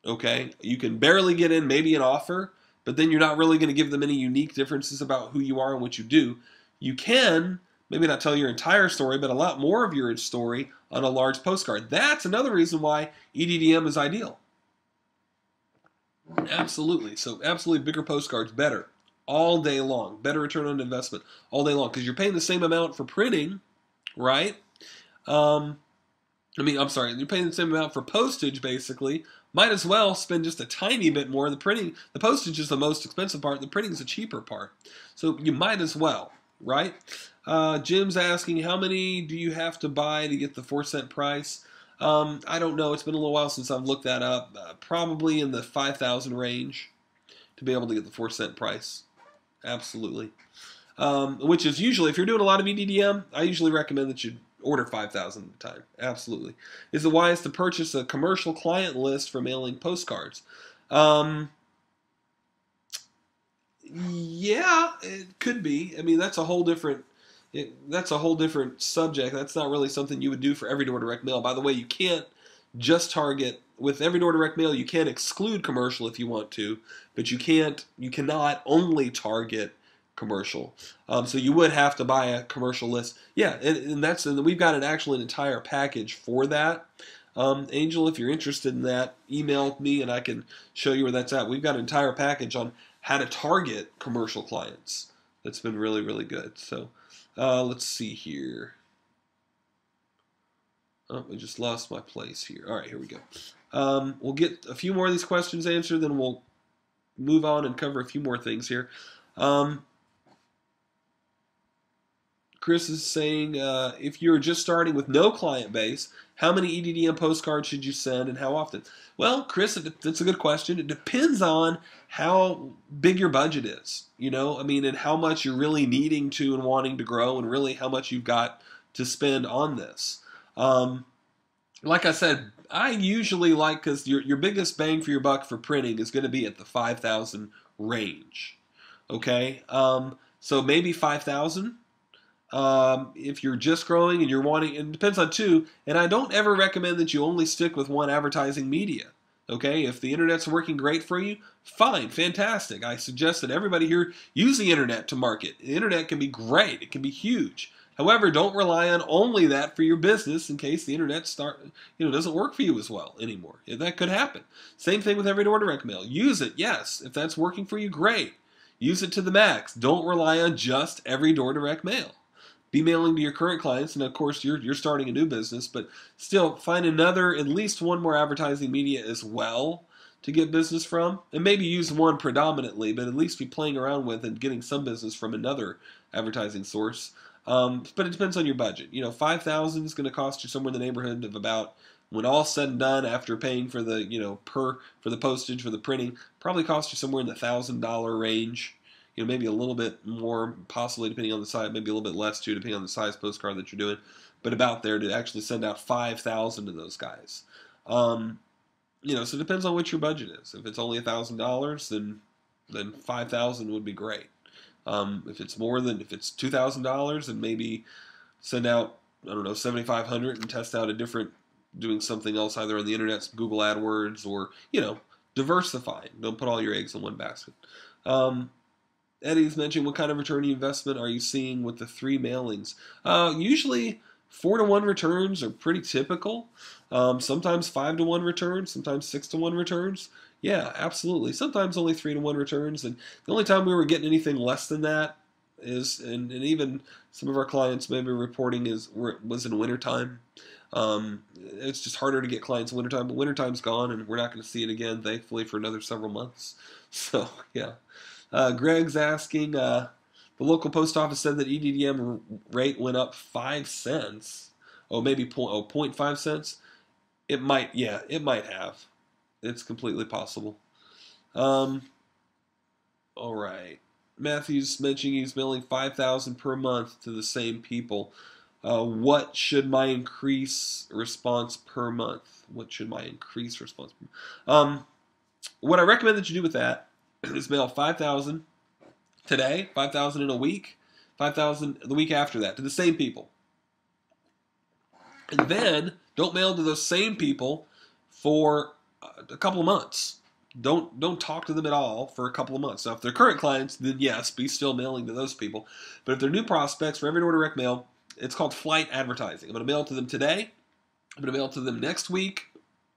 Okay, you can barely get in maybe an offer, but then you're not really going to give them any unique differences about who you are and what you do. You can maybe not tell your entire story, but a lot more of your story on a large postcard. That's another reason why Eddm is ideal. Absolutely. So absolutely bigger postcards, better all day long. Better return on investment all day long because you're paying the same amount for printing, right? I'm sorry, you're paying the same amount for postage, basically. Might as well spend just a tiny bit more. The postage is the most expensive part. The printing is the cheaper part. So you might as well, right? Jim's asking, how many do you have to buy to get the 4-cent price? I don't know. It's been a little while since I've looked that up. Probably in the 5,000 range to be able to get the 4-cent price. Absolutely. Which is usually, if you're doing a lot of Eddm, I usually recommend that you order 5,000 at a time. Absolutely. Is it wise to purchase a commercial client list for mailing postcards? Yeah, it could be. I mean, that's a whole different subject. That's not really something you would do for every door direct mail. By the way, you can't just target with every door direct mail. You can't exclude commercial if you want to, but you cannot only target commercial. So you would have to buy a commercial list. Yeah, and we've got an entire package for that. Angel, if you're interested in that, email me and I can show you where that's at. We've got an entire package on how to target commercial clients. That's been really, really good. So let's see here. Oh, I just lost my place here. All right, here we go. We'll get a few more of these questions answered, then we'll move on and cover a few more things here. Chris is saying, if you're just starting with no client base, how many Eddm postcards should you send and how often? Well, Chris, that's a good question. It depends on how big your budget is, and how much you're really needing to and wanting to grow and really how much you've got to spend on this. Like I said, I usually because your biggest bang for your buck for printing is going to be at the 5,000 range. Okay? So maybe 5,000. If you're just growing and you're wanting, it depends on two, and I don't ever recommend that you only stick with one advertising media. Okay, if the internet's working great for you, fine, fantastic. I suggest that everybody here use the internet to market. The internet can be great, it can be huge. However, don't rely on only that for your business in case the internet doesn't work for you as well anymore. That could happen. Same thing with every door direct mail. Use it, yes. If that's working for you, great. Use it to the max. Don't rely on just every door direct mail. Be mailing to your current clients, and of course you're starting a new business, but still find at least one more advertising media as well to get business from, and maybe use one predominantly, but at least be playing around with and getting some business from another advertising source. But it depends on your budget. 5,000 is going to cost you somewhere in the neighborhood of about, when all said and done, after paying for the for the postage for the printing, probably cost you somewhere in the $1,000 range. Maybe a little bit more, possibly depending on the size, maybe a little bit less too, depending on the size postcard that you're doing, but about there to actually send out 5,000 to those guys. So it depends on what your budget is. If it's only $1,000, then 5,000 would be great. If it's $2,000, then maybe send out, 7,500 and test out doing something else either on the internet, Google AdWords, or diversifying. Don't put all your eggs in one basket. Eddie's mentioning, what kind of return on investment are you seeing with the 3 mailings? Usually 4-to-1 returns are pretty typical. Sometimes 5-to-1 returns, sometimes 6-to-1 returns. Yeah, absolutely. Sometimes only 3-to-1 returns, and the only time we were getting anything less than that is, and even some of our clients maybe reporting was in wintertime. It's just harder to get clients in wintertime, but wintertime's gone, and we're not going to see it again, thankfully, for another several months. So, yeah. Greg's asking, the local post office said that EDDM rate went up 5 cents. Oh, maybe 0.5 cents. It might, yeah, it might have. It's completely possible. All right. Matthew's mentioning he's mailing 5,000 per month to the same people. What should my increase response per month? What should my increase response per month? What I recommend that you do with that is mail 5,000 today, 5,000 in a week, 5,000 the week after that to the same people. And then don't mail to those same people for a couple of months. Don't talk to them at all for a couple of months. Now, if they're current clients, then yes, be still mailing to those people. But if they're new prospects, for every direct mail, it's called flight advertising. I'm going to mail to them today. I'm going to mail to them next week,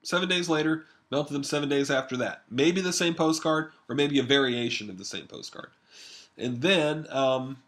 7 days later, mail to them 7 days after that. Maybe the same postcard, or maybe a variation of the same postcard. And then, I'm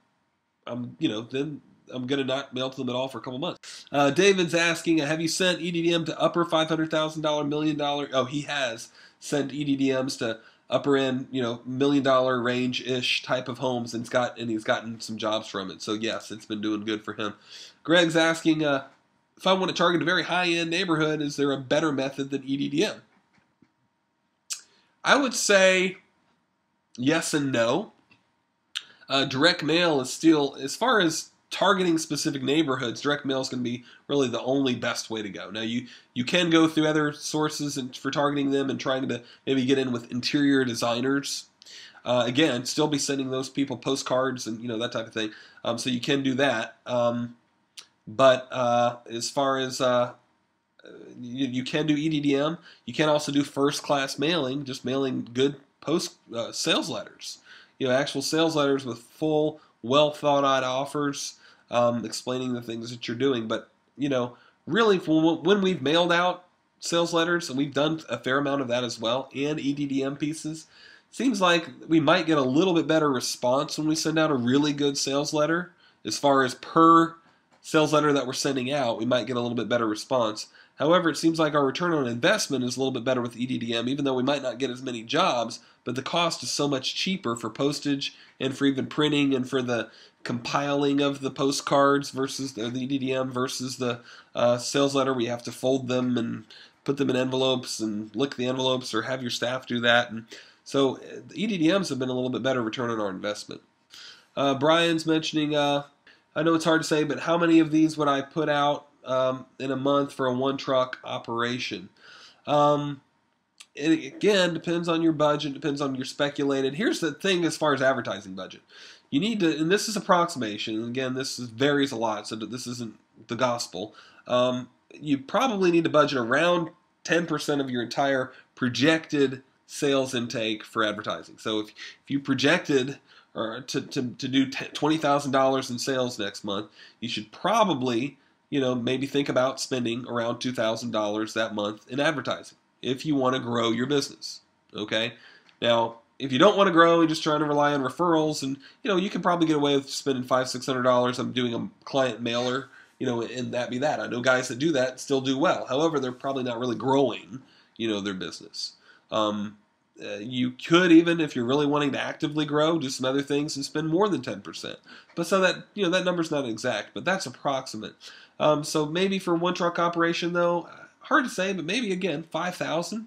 going to not mail to them at all for a couple months. David's asking, have you sent EDDM to upper $500,000, $1 million? Oh, he has sent EDDMs to upper end, $1 million range-ish type of homes, and he's gotten some jobs from it. So yes, it's been doing good for him. Greg's asking, if I want to target a very high-end neighborhood, is there a better method than EDDM? I would say yes and no. Direct mail is still, as far as targeting specific neighborhoods, direct mail is going to be really the only best way to go. Now, you can go through other sources for targeting them and trying to maybe get in with interior designers. Again, still be sending those people postcards and that type of thing. So you can do that. But as far as you can do EDDM, you can also do first-class mailing, just mailing good sales letters. Actual sales letters with full, well-thought-out offers, explaining the things that you're doing. But, really, when we've mailed out sales letters, and we've done a fair amount of that as well, and EDDM pieces, seems like we might get a little bit better response when we send out a really good sales letter. As far as per sales letter that we're sending out, we might get a little bit better response. However, it seems like our return on investment is a little bit better with EDDM, even though we might not get as many jobs, but the cost is so much cheaper for postage and for even printing and for the compiling of the postcards versus the EDDM versus the sales letter. We have to fold them and put them in envelopes and lick the envelopes or have your staff do that. And so the EDDMs have been a little bit better return on our investment. Brian's mentioning, I know it's hard to say, but how many of these would I put out in a month for a one-truck operation? It again depends on your budget, depends on your speculated. Here's the thing as far as advertising budget. You need to, and this is approximation, and again, varies a lot, so this isn't the gospel. You probably need to budget around 10% of your entire projected sales intake for advertising. So if you projected to do $20,000 in sales next month, you should probably maybe think about spending around $2,000 that month in advertising if you want to grow your business. Okay? Now, if you don't want to grow, you're just trying to rely on referrals, and you can probably get away with spending $500-600. I'm doing a client mailer, and that be that. I know guys that do that and still do well. However, they're probably not really growing, their business. You could, even if you're really wanting to actively grow, do some other things and spend more than 10%. But so that that number's not exact, but that's approximate. So maybe for one truck operation though, hard to say, but maybe again 5,000,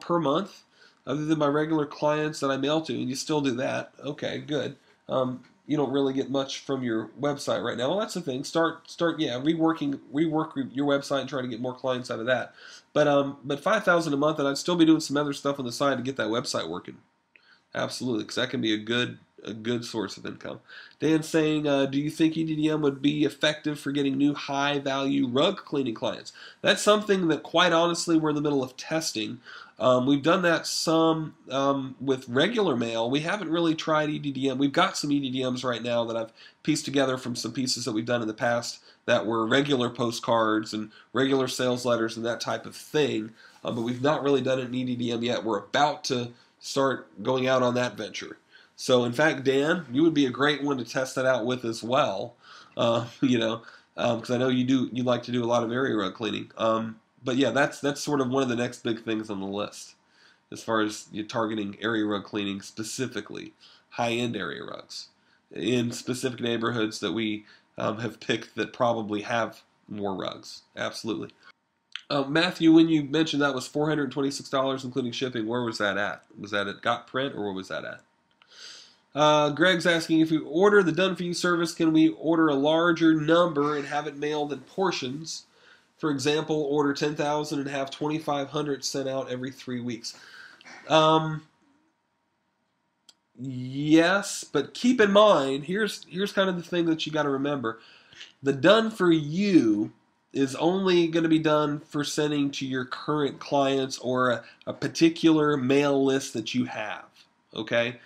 per month. Other than my regular clients that I mail to, and you still do that, okay, good. You don't really get much from your website right now. Well, that's the thing. Start, rework your website and try to get more clients out of that. But 5,000 a month, and I'd still be doing some other stuff on the side to get that website working. Absolutely, because that can be a good a good source of income. Dan's saying, do you think Eddm would be effective for getting new high-value rug cleaning clients? That's something that, quite honestly, we're in the middle of testing. We've done that some with regular mail. We haven't really tried Eddm. We've got some Eddms right now that I've pieced together from some pieces that we've done in the past that were regular postcards and regular sales letters and that type of thing. But we've not really done it in Eddm yet. We're about to start going out on that venture. So, in fact, Dan, you would be a great one to test that out with as well. Because I know you like to do a lot of area rug cleaning. But yeah, that's sort of one of the next big things on the list, as far as you targeting area rug cleaning specifically, high-end area rugs in specific neighborhoods that we have picked that probably have more rugs. Absolutely. Matthew, when you mentioned that was $426 including shipping, where was that at? Was that at Got Print, or where was that at? Greg's asking, if we order the Done For You service, can we order a larger number and have it mailed in portions? For example, order 10,000 and have 2,500 sent out every 3 weeks. Yes, but keep in mind, here's kind of the thing that you got to remember. The Done For You is only going to be done for sending to your current clients or a particular mail list that you have. Okay?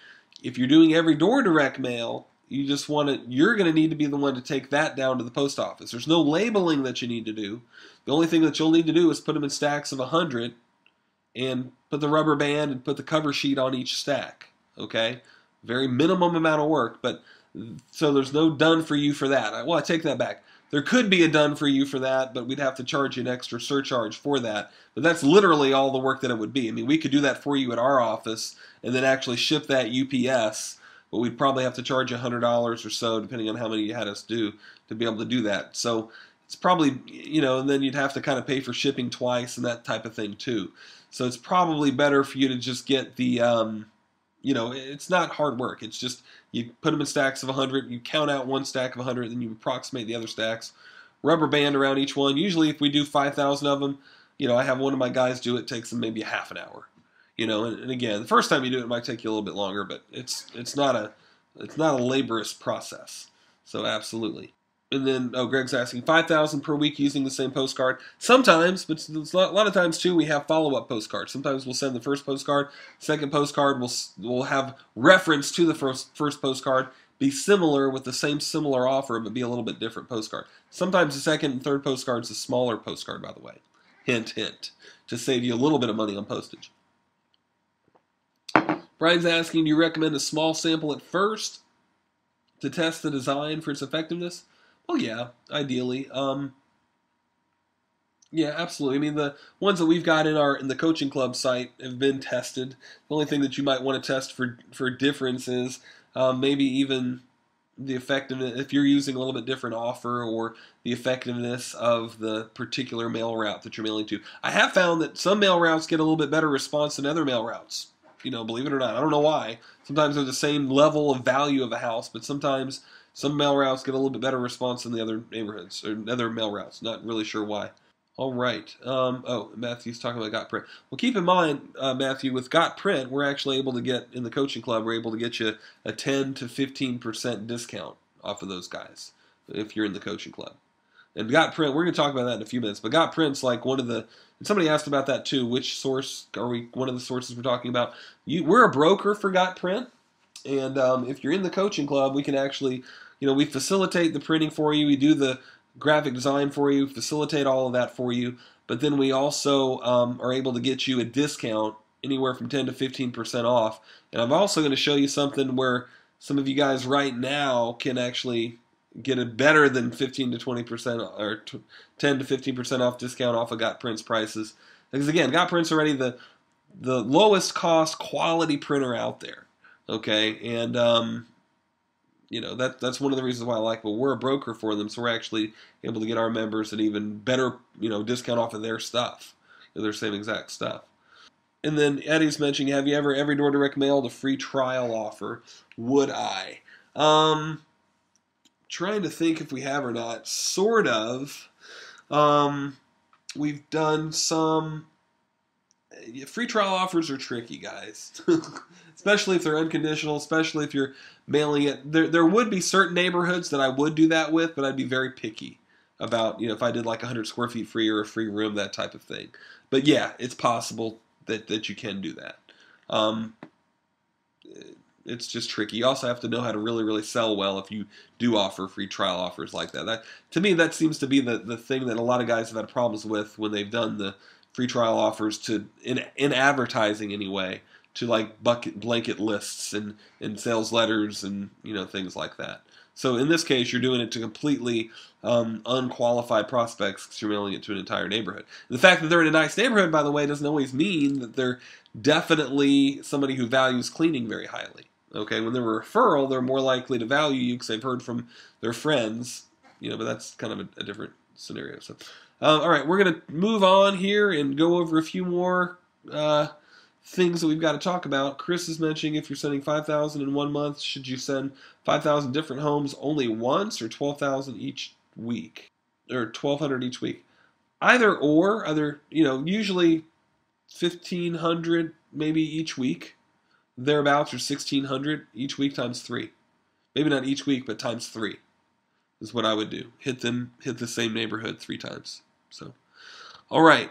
If you're doing every door direct mail, you're going to need to be the one to take that down to the post office. There's no labeling that you need to do. The only thing that you'll need to do is put them in stacks of 100 and put the rubber band and put the cover sheet on each stack. Okay? Very minimum amount of work, but so there's no Done For You for that. I take that back. There could be a Done For You for that, but we'd have to charge you an extra surcharge for that. But that's literally all the work that it would be. I mean, we could do that for you at our office and then actually ship that UPS, but we'd probably have to charge you $100 or so, depending on how many you had us do, to be able to do that. So it's probably, and then you'd have to kind of pay for shipping twice and that type of thing too. So it's probably better for you to just get the, it's not hard work. It's just you put them in stacks of 100, you count out one stack of 100, then you approximate the other stacks, rubber band around each one. Usually if we do 5,000 of them, I have one of my guys do it. It takes them maybe a half an hour. And again, the first time you do it, it might take you a little bit longer, but it's not a laborious process. So absolutely. And then, Greg's asking, 5,000 per week using the same postcard. Sometimes, but a lot of times too, we have follow-up postcards. Sometimes we'll send the first postcard. Second postcard, we'll have reference to the first postcard, be similar with the same similar offer, but be a little bit different postcard. Sometimes the second and third postcard is a smaller postcard, by the way. Hint, hint, to save you a little bit of money on postage. Brian's asking, do you recommend a small sample at first to test the design for its effectiveness? Well, yeah, ideally. Yeah, absolutely. I mean, the ones that we've got in the coaching club site have been tested. The only thing that you might want to test for difference is maybe even the effectiveness, if you're using a little bit different offer, or the effectiveness of the particular mail route that you're mailing to. I have found that some mail routes get a little bit better response than other mail routes. Believe it or not. I don't know why. Sometimes they're the same level of value of a house, but sometimes some mail routes get a little bit better response than the other neighborhoods or other mail routes. Not really sure why. All right. Matthew's talking about Got Print. Well, keep in mind, Matthew, with Got Print, we're actually able to get, in the coaching club, we're able to get you a 10 to 15% discount off of those guys if you're in the coaching club. And Got Print, we're going to talk about that in a few minutes, but Got Print's like one of the, and somebody asked about that too, which source are we, one of the sources we're talking about. We're a broker for Got Print, and if you're in the coaching club, we can actually, we facilitate the printing for you, we do the graphic design for you, facilitate all of that for you, but then we also are able to get you a discount anywhere from 10 to 15% off. And I'm also going to show you something where some of you guys right now can actually get a better than 15 to 20% or 10 to 15% off discount off of Got Print's prices. Because again, Got Print's already the lowest cost quality printer out there. Okay, and that's one of the reasons why I like. But we're a broker for them, so we're actually able to get our members an even better discount off of their stuff, their same exact stuff. And then Eddie's mentioning, have you ever every door direct mailed a free trial offer? Would I? Trying to think if we have or not. Sort of. We've done some free trial offers are tricky, guys. Especially if they're unconditional, especially if you're mailing it. There would be certain neighborhoods that I would do that with, but I'd be very picky about, if I did like 100 square feet free or a free room, that type of thing. But yeah, it's possible that you can do that. It's just tricky. You also have to know how to really, really sell well if you do offer free trial offers like that. To me, that seems to be the thing that a lot of guys have had problems with when they've done the free trial offers in advertising anyway, to like blanket lists and sales letters and things like that. So in this case, you're doing it to completely unqualified prospects because you're mailing it to an entire neighborhood. And the fact that they're in a nice neighborhood, by the way, doesn't always mean that they're definitely somebody who values cleaning very highly. Okay, when they're a referral, they're more likely to value you because they've heard from their friends, but that's kind of a different scenario. So, all right, we're going to move on here and go over a few more things that we've got to talk about. Chris is mentioning if you're sending 5,000 in 1 month, should you send 5,000 different homes only once, or 12,000 each week, or 1,200 each week? Either, usually 1,500 maybe each week, thereabouts, or 1,600 each week times 3. Maybe not each week, but times 3 is what I would do. Hit the same neighborhood 3 times. So, all right.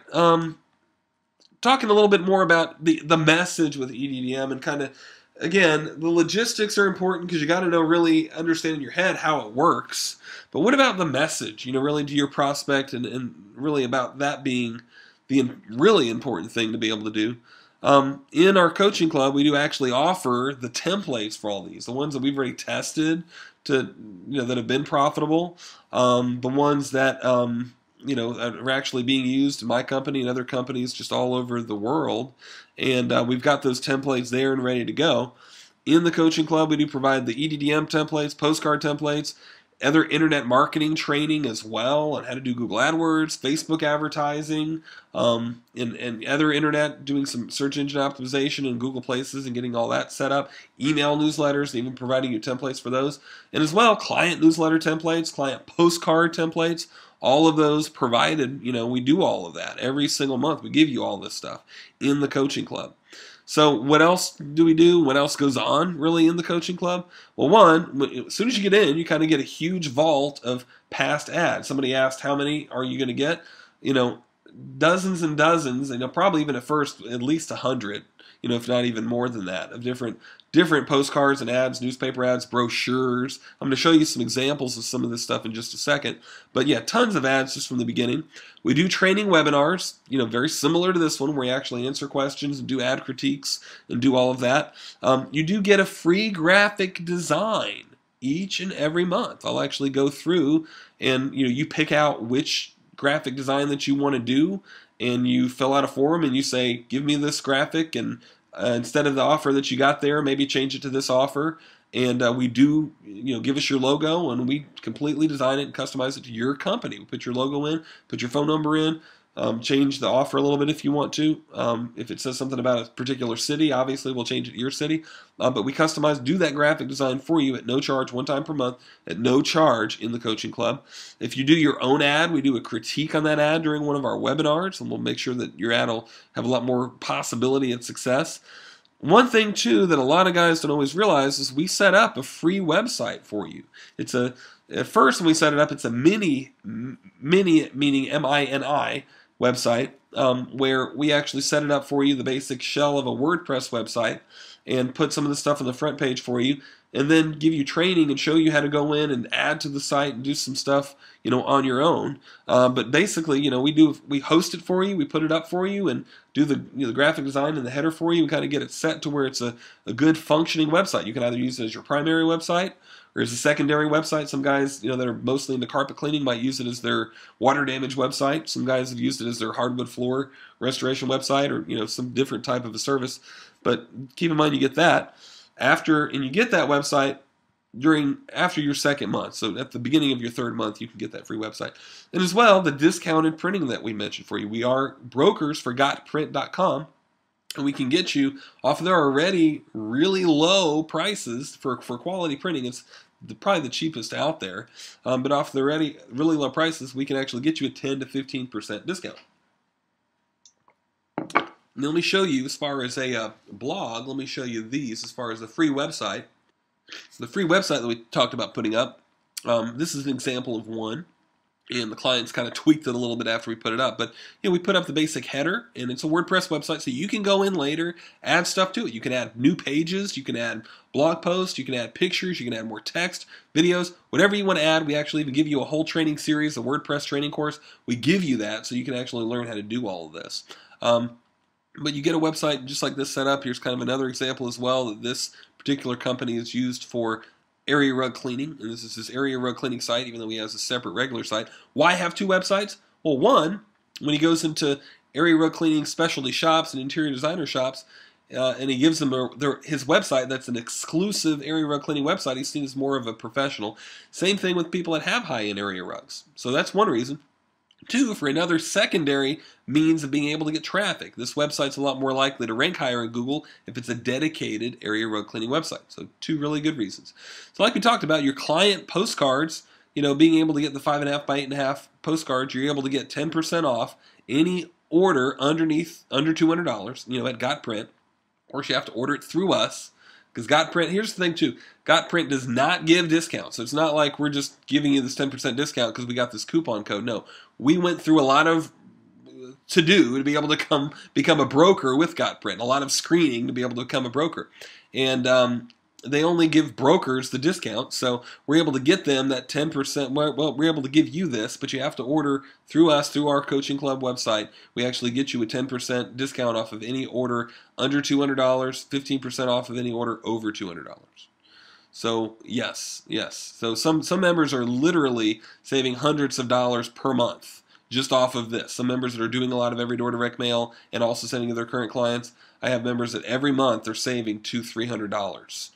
Talking a little bit more about the message with Eddm, and kind of, again, the logistics are important because you got to know, really understand in your head how it works. But what about the message? Really to your prospect, and really about that being the really important thing to be able to do. In our coaching club, we do actually offer the templates for all these, the ones that we've already tested that have been profitable, the ones that are actually being used in my company and other companies just all over the world. And we've got those templates there and ready to go. In the coaching club, we do provide the Eddm templates, postcard templates, other internet marketing training as well on how to do Google AdWords, Facebook advertising, and other internet, doing some search engine optimization in Google Places and getting all that set up, email newsletters, and even providing you templates for those. And as well, client newsletter templates, client postcard templates, all of those provided. We do all of that every single month. We give you all this stuff in the coaching club. So what else do we do? What else goes on really in the coaching club? Well, one, as soon as you get in, you kind of get a huge vault of past ads. Somebody asked, how many are you going to get? Dozens and dozens, probably even at first at least 100, if not even more than that, of different postcards and ads, newspaper ads, brochures. I'm going to show you some examples of some of this stuff in just a second. But yeah, tons of ads just from the beginning. We do training webinars, very similar to this one, where we actually answer questions and do ad critiques and do all of that. You do get a free graphic design each and every month. I'll actually go through and you pick out which graphic design that you want to do, and you fill out a form and you say, give me this graphic, and instead of the offer that you got there, maybe change it to this offer. And we do, give us your logo, and we completely design it and customize it to your company. We put your logo in, put your phone number in, change the offer a little bit if you want to. If it says something about a particular city, obviously we'll change it to your city. But we do that graphic design for you at no charge, 1 time per month, at no charge in the coaching club. If you do your own ad, we do a critique on that ad during one of our webinars, and we'll make sure that your ad will have a lot more possibility at success. One thing, too, that a lot of guys don't always realize is we set up a free website for you. At first, when we set it up, it's a mini, meaning M-I-N-I, website, where we actually set it up for you, the basic shell of a WordPress website, and put some of the stuff on the front page for you, and then give you training and show you how to go in and add to the site and do some stuff, on your own. But basically, we host it for you, we put it up for you, and do the graphic design and the header for you, and kind of get it set to where it's a good functioning website. You can either use it as your primary website or as a secondary website. Some guys, that are mostly into carpet cleaning might use it as their water damage website. Some guys have used it as their hardwood floor restoration website, or some different type of a service. But keep in mind, you get that and you get that website after your second month. So at the beginning of your third month, you can get that free website. And as well, the discounted printing that we mentioned for you. We are brokers for gotprint.com, and we can get you off of their already really low prices for quality printing. It's probably the cheapest out there, but off the already really low prices, we can actually get you a 10 to 15% discount. And let me show you, as far as a blog, let me show you these as far as the free website. So the free website that we talked about putting up, this is an example of one. And the clients kind of tweaked it a little bit after we put it up. But we put up the basic header, and it's a WordPress website, so you can go in later, add stuff to it. You can add new pages, you can add blog posts, you can add pictures, you can add more text, videos, whatever you want to add. We actually even give you a whole training series, a WordPress training course. We give you that so you can actually learn how to do all of this. But you get a website just like this set up. Here's kind of another example as well that this particular company is used for area rug cleaning, and this is his area rug cleaning site, even though he has a separate regular site. Why have two websites? Well, one, when he goes into area rug cleaning specialty shops and interior designer shops, and he gives them his website that's an exclusive area rug cleaning website, he's seen as more of a professional. Same thing with people that have high-end area rugs. So that's one reason. Two, for another secondary means of being able to get traffic. This website's a lot more likely to rank higher in Google if it's a dedicated area rug cleaning website. So two really good reasons. So like we talked about, your client postcards, being able to get the 5.5 by 8.5 postcards, you're able to get 10% off any order under $200, at GotPrint. Of course, you have to order it through us. Because GotPrint, here's the thing too, GotPrint does not give discounts. So it's not like we're just giving you this 10% discount because we got this coupon code. No, we went through a lot of to be able to become a broker with GotPrint, a lot of screening to be able to become a broker. And they only give brokers the discount, so we're able to get them that 10%. Well, we're able to give you this, but you have to order through us, through our coaching club website. We actually get you a 10% discount off of any order under $200, 15% off of any order over $200. So yes. So some members are literally saving hundreds of dollars per month just off of this. Some members that are doing a lot of every door direct mail and also sending to their current clients. I have members that every month are saving $200-300.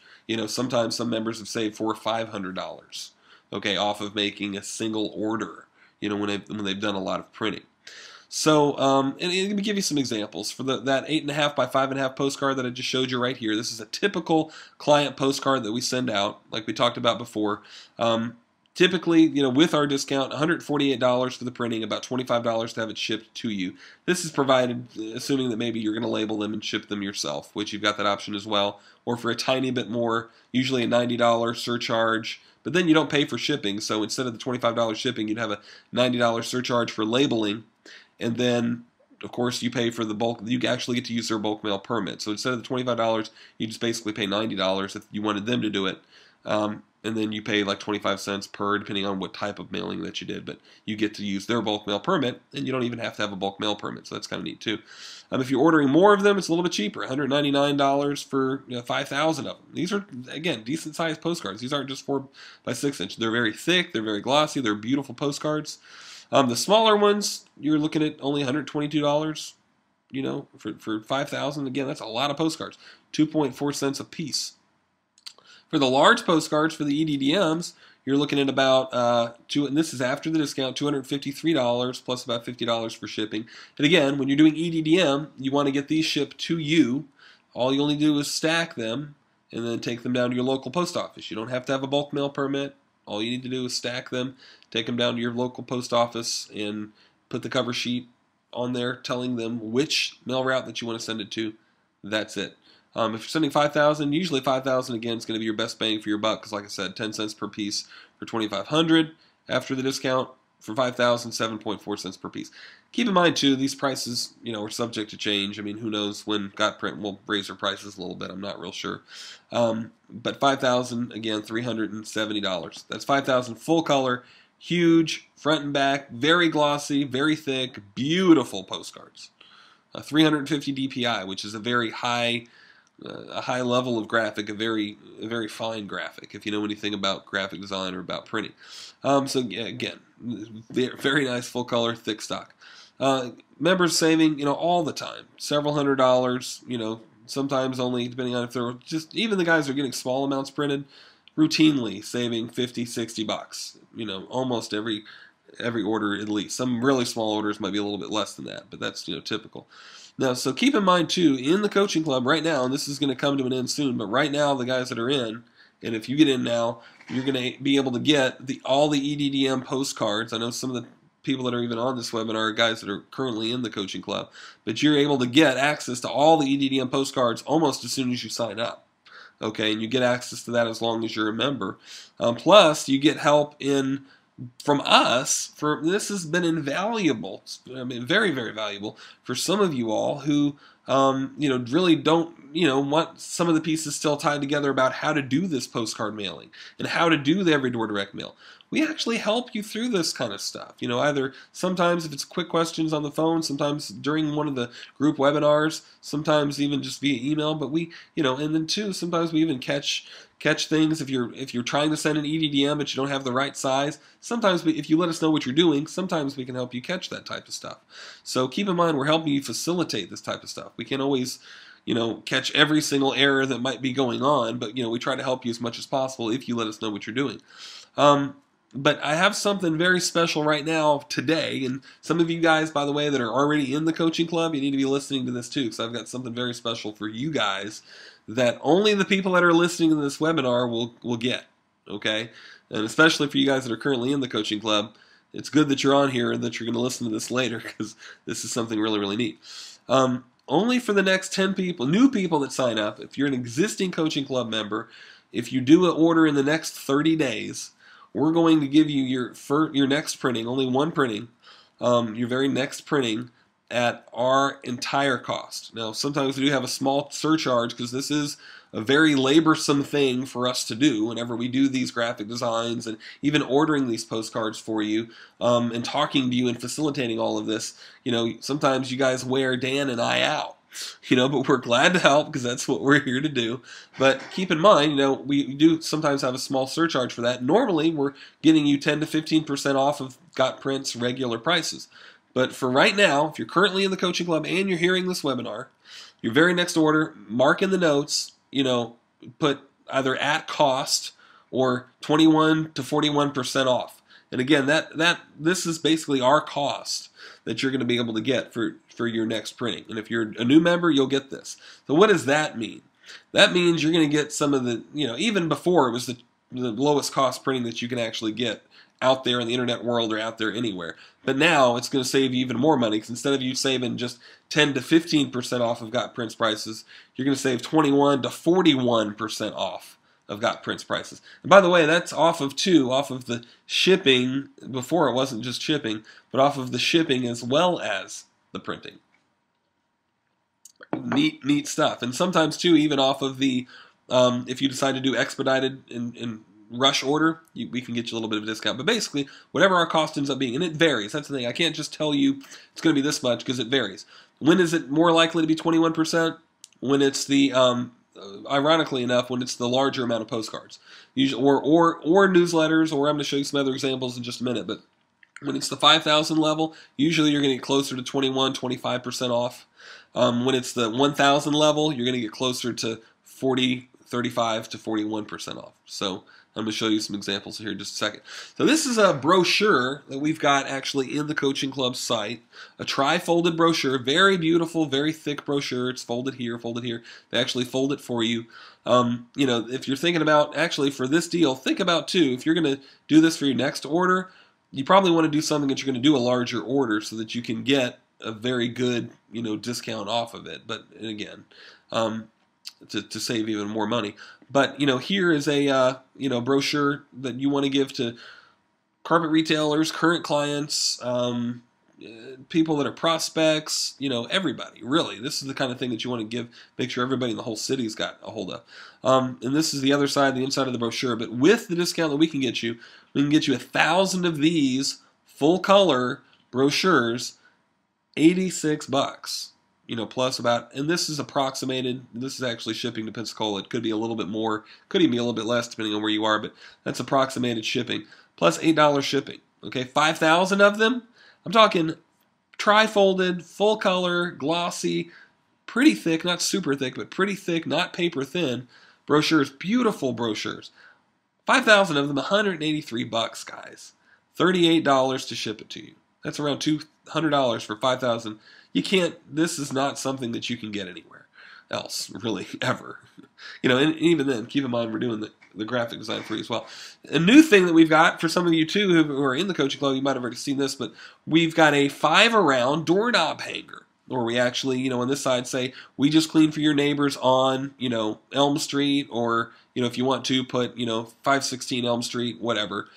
Sometimes some members have saved $400 or $500, off of making a single order, when they've done a lot of printing. So, and let me give you some examples. For that 8.5 by 5.5 postcard that I just showed you right here, this is a typical client postcard that we send out, like we talked about before. Typically, with our discount, $148 for the printing, about $25 to have it shipped to you. This is provided, assuming that maybe you're going to label them and ship them yourself, which you've got that option as well. Or for a tiny bit more, usually a $90 surcharge. But then you don't pay for shipping, so instead of the $25 shipping, you'd have a $90 surcharge for labeling. And then, of course, you pay for the bulk. You actually get to use their bulk mail permit. So instead of the $25, you just basically pay $90 if you wanted them to do it. And then you pay like 25 cents per, depending on what type of mailing that you did. But you get to use their bulk mail permit, and you don't even have to have a bulk mail permit. So that's kind of neat too. If you're ordering more of them, it's a little bit cheaper, $199 for 5,000 of them. These are, again, decent sized postcards. These aren't just 4 by 6 inch. They're very thick. They're very glossy. They're beautiful postcards. The smaller ones, you're looking at only $122. For 5,000. Again, that's a lot of postcards. 2.4 cents a piece. For the large postcards, for the EDDMs, you're looking at about, and this is after the discount, $253 plus about $50 for shipping. And again, when you're doing EDDM, you want to get these shipped to you. All you'll need to do is stack them and then take them down to your local post office. You don't have to have a bulk mail permit. All you need to do is stack them, take them down to your local post office, and put the cover sheet on there telling them which mail route that you want to send it to. That's it. If you're sending 5,000, usually 5,000 again is going to be your best bang for your buck because, like I said, 10 cents per piece for 2,500 after the discount. For 5,000, 7.4 cents per piece. Keep in mind too, these prices, are subject to change. I mean, who knows when GotPrint will raise their prices a little bit? I'm not real sure. But 5,000 again, $370. That's 5,000 full color, huge front and back, very glossy, very thick, beautiful postcards. 350 DPI, which is a very high. A high level of graphic, a very fine graphic, if you know anything about graphic design or about printing. So again, very nice full color, thick stock. Members saving, all the time, several $100s, sometimes only, depending on if they're just, even the guys that are getting small amounts printed, routinely saving 50, 60 bucks, almost every order at least. Some really small orders might be a little bit less than that, but that's, typical. Now, so keep in mind, too, in the coaching club right now, and this is going to come to an end soon, but right now, the guys that are in, and if you get in now, you're going to be able to get all the EDDM postcards. I know some of the people that are even on this webinar are guys that are currently in the coaching club. But you're able to get access to all the Eddm postcards almost as soon as you sign up. Okay, and you get access to that as long as you're a member. Plus, you get help from us. This has been invaluable. I mean, very, very valuable for some of you all who, really don't, want some of the pieces still tied together about how to do this postcard mailing and how to do the every door direct mail. We actually help you through this kind of stuff. Either sometimes if it's quick questions on the phone, sometimes during one of the group webinars, sometimes even just via email. But we, and then too, sometimes we even catch things if you're trying to send an Eddm but you don't have the right size. Sometimes if you let us know what you're doing, sometimes we can help you catch that type of stuff. So keep in mind, we're helping you facilitate this type of stuff. We can't always catch every single error that might be going on, but we try to help you as much as possible if you let us know what you're doing. But I have something very special right now today, and some of you guys, by the way, that are already in the coaching club, you need to be listening to this too, because I've got something very special for you guys that only the people that are listening to this webinar will get, okay? And especially for you guys that are currently in the coaching club, it's good that you're on here and that you're going to listen to this later, because this is something really, really neat. Only for the next 10 people, new people that sign up, if you're an existing coaching club member, if you do an order in the next 30 days, we're going to give you your next printing, only one printing, your very next printing at our entire cost. Now, sometimes we do have a small surcharge because this is a very laborsome thing for us to do whenever we do these graphic designs and even ordering these postcards for you and talking to you and facilitating all of this. Sometimes you guys wear Dan and I out. But we're glad to help because that's what we're here to do. But keep in mind, we do sometimes have a small surcharge for that. Normally, we're getting you 10 to 15% off of Got Print's regular prices. But for right now, if you're currently in the coaching club and you're hearing this webinar, your very next order, mark in the notes, put either at cost or 21 to 41% off. And again, this is basically our cost that you're going to be able to get for your next printing. And if you're a new member, you'll get this. So what does that mean? That means you're going to get some of the, even before it was the lowest cost printing that you can actually get out there in the internet world or out there anywhere. But now it's going to save you even more money, because instead of you saving just 10 to 15% off of Got Print's prices, you're going to save 21 to 41% off of Got Print's prices. And by the way, that's off of the shipping. Before it wasn't just shipping, but off of the shipping as well as the printing. Neat stuff. And sometimes too, even off of the, if you decide to do expedited and rush order, we can get you a little bit of a discount. But basically, whatever our cost ends up being, and it varies. That's the thing. I can't just tell you it's going to be this much because it varies. When is it more likely to be 21%? When it's the ironically enough, when it's the larger amount of postcards, usually, or newsletters, or I'm going to show you some other examples in just a minute. But when it's the 5,000 level, usually you're going to get closer to 21, 25% off. When it's the 1,000 level, you're going to get closer to 40, 35 to 41% off. So I'm going to show you some examples here in just a second. So this is a brochure that we've got actually in the Coaching Club site, a tri-folded brochure, very beautiful, very thick brochure. It's folded here, folded here. They actually fold it for you. If you're thinking about, actually for this deal, think about too, if you're going to do this for your next order, you probably want to do something that you're going to do a larger order so that you can get a very good, discount off of it. But again, to save even more money. But, here is a, brochure that you want to give to carpet retailers, current clients, people that are prospects, everybody, really. This is the kind of thing that you want to make sure everybody in the whole city's got a hold of. And this is the other side, the inside of the brochure. But with the discount that we can get you 1,000 of these full color brochures, $86. Plus about, and this is approximated, this is actually shipping to Pensacola. It could be a little bit more, could even be a little bit less depending on where you are, but that's approximated shipping. Plus $8 shipping. Okay, 5,000 of them. I'm talking tri-folded, full color, glossy, pretty thick, not super thick, but pretty thick, not paper thin brochures, beautiful brochures. 5,000 of them, $183, guys. $38 to ship it to you. That's around $200 for 5,000. You can't, this is not something that you can get anywhere else, really, ever. And even then, keep in mind we're doing the graphic design for you as well. A new thing that we've got for some of you too who are in the coaching club, you might have already seen this, but we've got a 5-around doorknob hanger. Or we actually, on this side say, we just clean for your neighbors on, Elm Street, or, if you want to put, 516 Elm Street, whatever.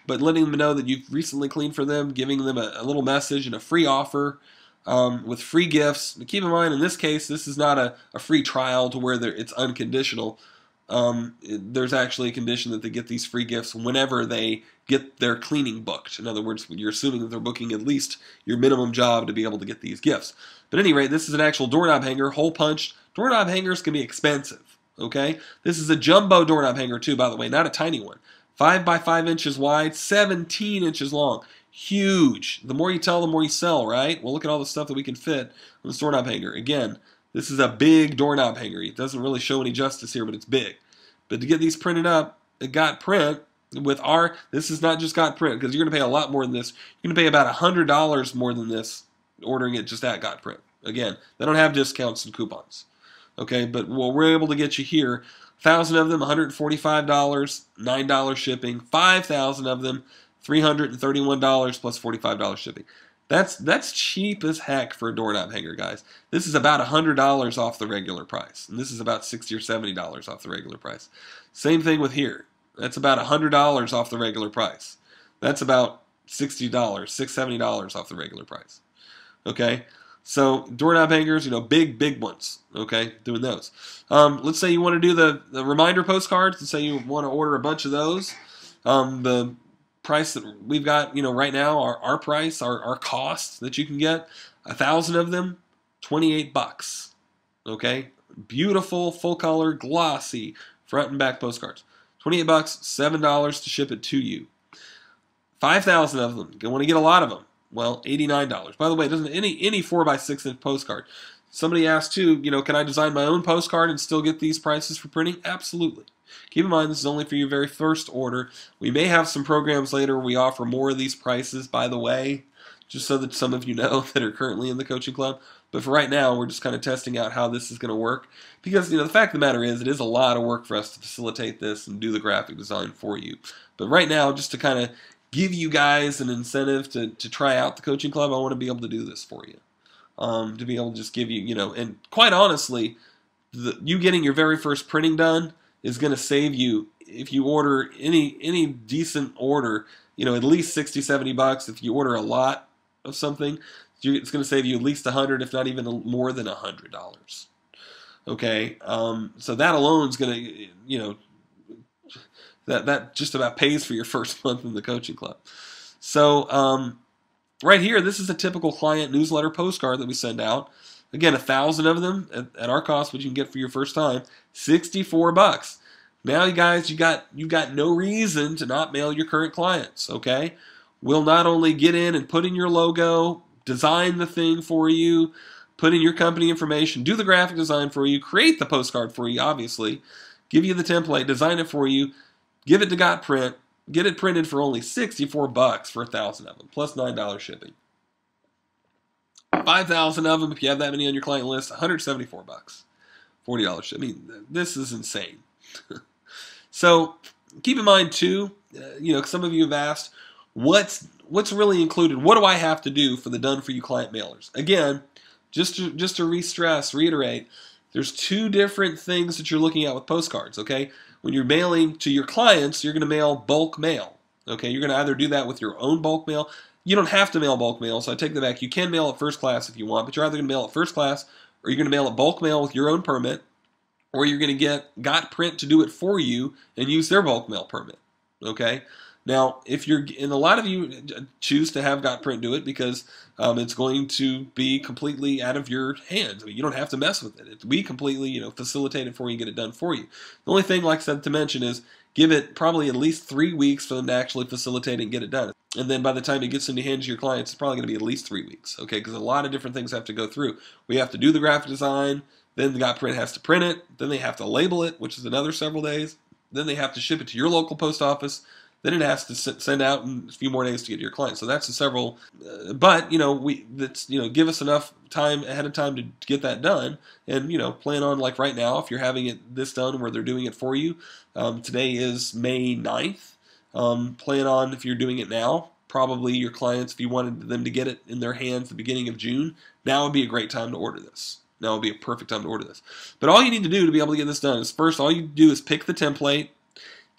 But letting them know that you've recently cleaned for them, giving them a little message and a free offer with free gifts. But keep in mind, in this case, this is not a free trial to where it's unconditional. There's actually a condition that they get these free gifts whenever they get their cleaning booked. In other words, you're assuming that they're booking at least your minimum job to be able to get these gifts. But at any rate, this is an actual doorknob hanger, hole punched. Doorknob hangers can be expensive, okay? This is a jumbo doorknob hanger too, by the way, not a tiny one. 5 by 5 inches wide, 17 inches long. Huge. The more you tell, the more you sell, right? Well, look at all the stuff that we can fit on this doorknob hanger. Again, this is a big doorknob hanger. It doesn't really show any justice here, but it's big. But to get these printed up, it got print with this is not just got print, because you're going to pay a lot more than this. You're going to pay about $100 more than this ordering it just at Got Print. Again, they don't have discounts and coupons. Okay, but what we're able to get you here, 1,000 of them, $145, $9 shipping. 5,000 of them, $331 plus $45 shipping. That's cheap as heck for a doorknob hanger, guys. This is about $100 off the regular price, and this is about $60 or $70 off the regular price. Same thing with here. That's about $100 off the regular price. That's about $60, $70 off the regular price. Okay, so doorknob hangers, big ones. Okay, doing those. Let's say you want to do the reminder postcards. Let's say you want to order a bunch of those. The price that we've got, right now, our price, our cost that you can get, 1,000 of them, $28. Okay, beautiful, full color, glossy front and back postcards. $28, $7 to ship it to you. 5,000 of them. You want to get a lot of them. Well, $89. By the way, doesn't any 4x6 inch postcard. Somebody asked too, can I design my own postcard and still get these prices for printing? Absolutely. Keep in mind, this is only for your very first order. We may have some programs later where we offer more of these prices, by the way, just so that some of you know that are currently in the coaching club. But for right now, we're just kind of testing out how this is going to work. Because, the fact of the matter is, it is a lot of work for us to facilitate this and do the graphic design for you. But right now, just to kind of give you guys an incentive to try out the coaching club, I want to be able to do this for you. To be able to just give you, and quite honestly, you getting your very first printing done is going to save you, if you order any decent order, at least $60, $70. If you order a lot of something, it's going to save you at least $100, if not even more than $100. Okay, so that alone is going to, that just about pays for your first month in the coaching club. So right here, this is a typical client newsletter postcard that we send out. Again, 1,000 of them at our cost, which you can get for your first time, $64. Now, you guys, you got no reason to not mail your current clients. Okay, we'll not only get in and put in your logo, design the thing for you, put in your company information, do the graphic design for you, create the postcard for you, obviously, give you the template, design it for you, give it to Got Print, get it printed for only $64 for 1,000 of them, plus $9 shipping. 5,000 of them, if you have that many on your client list, $174, $40 shipping. I mean, this is insane. So keep in mind too, some of you have asked, what's really included? What do I have to do for the done for you client mailers? Again, just to reiterate, there's two different things that you're looking at with postcards. Okay, when you're mailing to your clients, you're going to mail bulk mail. Okay, you're going to either do that with your own bulk mail. You don't have to mail bulk mail, so I take that back. You can mail it first class if you want, but you're either going to mail it first class, or you're going to mail it bulk mail with your own permit, or you're going to get Got Print to do it for you and use their bulk mail permit. Okay. Now, and a lot of you choose to have Got Print do it because it's going to be completely out of your hands. I mean, you don't have to mess with it. We completely, facilitate it for you and get it done for you. The only thing, like I said, to mention is give it probably at least 3 weeks for them to actually facilitate it and get it done. And then by the time it gets into the hands of your clients, it's probably going to be at least 3 weeks. Okay, because a lot of different things have to go through. We have to do the graphic design. Then the Got Print has to print it. Then they have to label it, which is another several days. Then they have to ship it to your local post office. then it has to send out in a few more days to get to your client. So that's a several, but give us enough time ahead of time to get that done, and plan on, like right now, if you're having it this done where they're doing it for you. Today is May 9th. Plan on, if you're doing it now, probably your clients, if you wanted them to get it in their hands at the beginning of June, now would be a great time to order this. Now would be a perfect time to order this. But all you need to do to be able to get this done is, first, all you do is pick the template,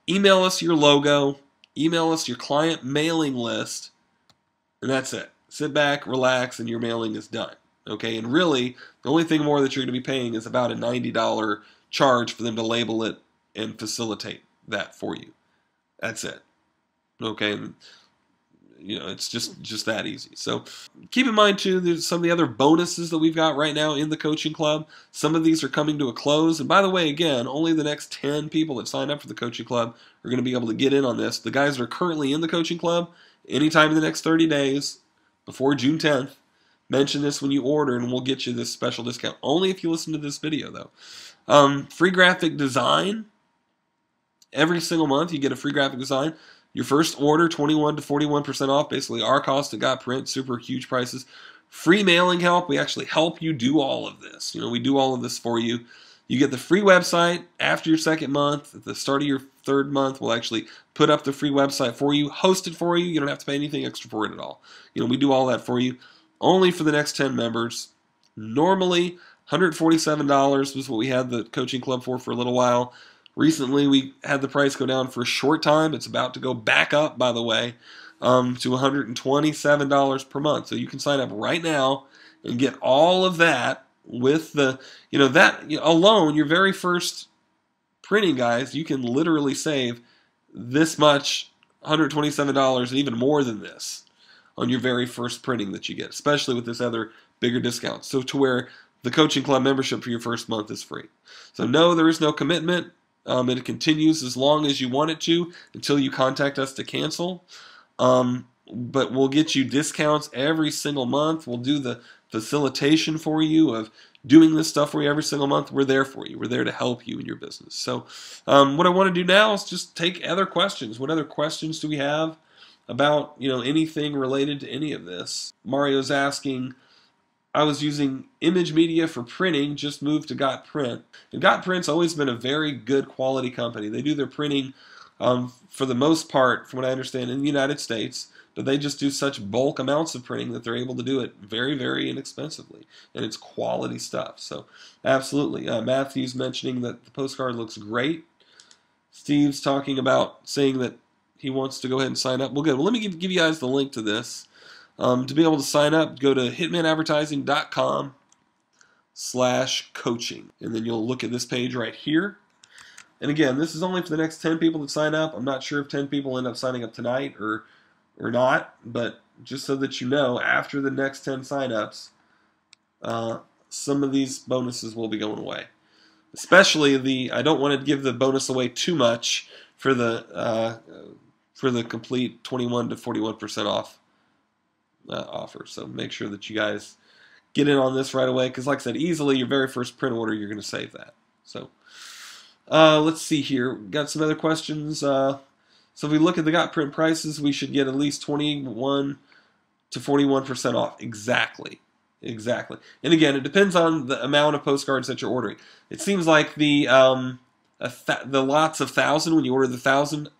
email us your logo, email us your client mailing list, and that's it. Sit back, relax, and your mailing is done. Okay, and really, the only thing more that you're going to be paying is about a $90 charge for them to label it and facilitate that for you. That's it. Okay, and, it's just that easy. So keep in mind, too, there's some of the other bonuses that we've got right now in the coaching club. Some of these are coming to a close. And by the way, again, only the next 10 people that sign up for the coaching club are going to be able to get in on this. The guys that are currently in the coaching club, anytime in the next 30 days, before June 10th, mention this when you order, and we'll get you this special discount. Only if you listen to this video, though. Free graphic design. Every single month, you get a free graphic design. Your first order, 21 to 41% off, basically our cost at Got Print, super huge prices. Free mailing help, we actually help you do all of this. We do all of this for you. You get the free website after your second month. At the start of your third month, we'll actually put up the free website for you, host it for you. You don't have to pay anything extra for it at all. We do all that for you. Only for the next 10 members. Normally, $147 was what we had the coaching club for a little while. Recently, we had the price go down for a short time. It's about to go back up, by the way, to $127 per month. So you can sign up right now and get all of that with the, alone, your very first printing, guys, you can literally save this much, $127, and even more than this on your very first printing that you get, especially with this other bigger discount. So to where the coaching club membership for your first month is free. So no, there is no commitment. It continues as long as you want it to until you contact us to cancel. But we'll get you discounts every single month. We'll do the facilitation for you of doing this stuff for you every single month. We're there for you. We're there to help you in your business. So what I want to do now is just take other questions. What other questions do we have about anything related to any of this? Mario's asking, I was using Image Media for printing, just moved to Got Print. And Got Print's always been a very good quality company. They do their printing, for the most part, from what I understand, in the United States, but they just do such bulk amounts of printing that they're able to do it very, very inexpensively. And it's quality stuff. So, absolutely. Matthew's mentioning that the postcard looks great. Steve's talking about saying that he wants to go ahead and sign up. Well, good. Well, let me give you guys the link to this. To be able to sign up, go to hitmanadvertising.com/coaching, and then you'll look at this page right here. And again, this is only for the next 10 people that sign up. I'm not sure if 10 people end up signing up tonight or not, but just so that you know, after the next 10 signups, some of these bonuses will be going away. Especially I don't want to give the bonus away too much for the complete 21 to 41% off offer. So make sure that you guys get in on this right away, because like I said, easily your very first print order, you're going to save that. So let's see here. Got some other questions. So if we look at the Got Print prices, we should get at least 21 to 41% off. Exactly. And again, it depends on the amount of postcards that you're ordering. It seems like the lots of 1,000, when you order the 1,000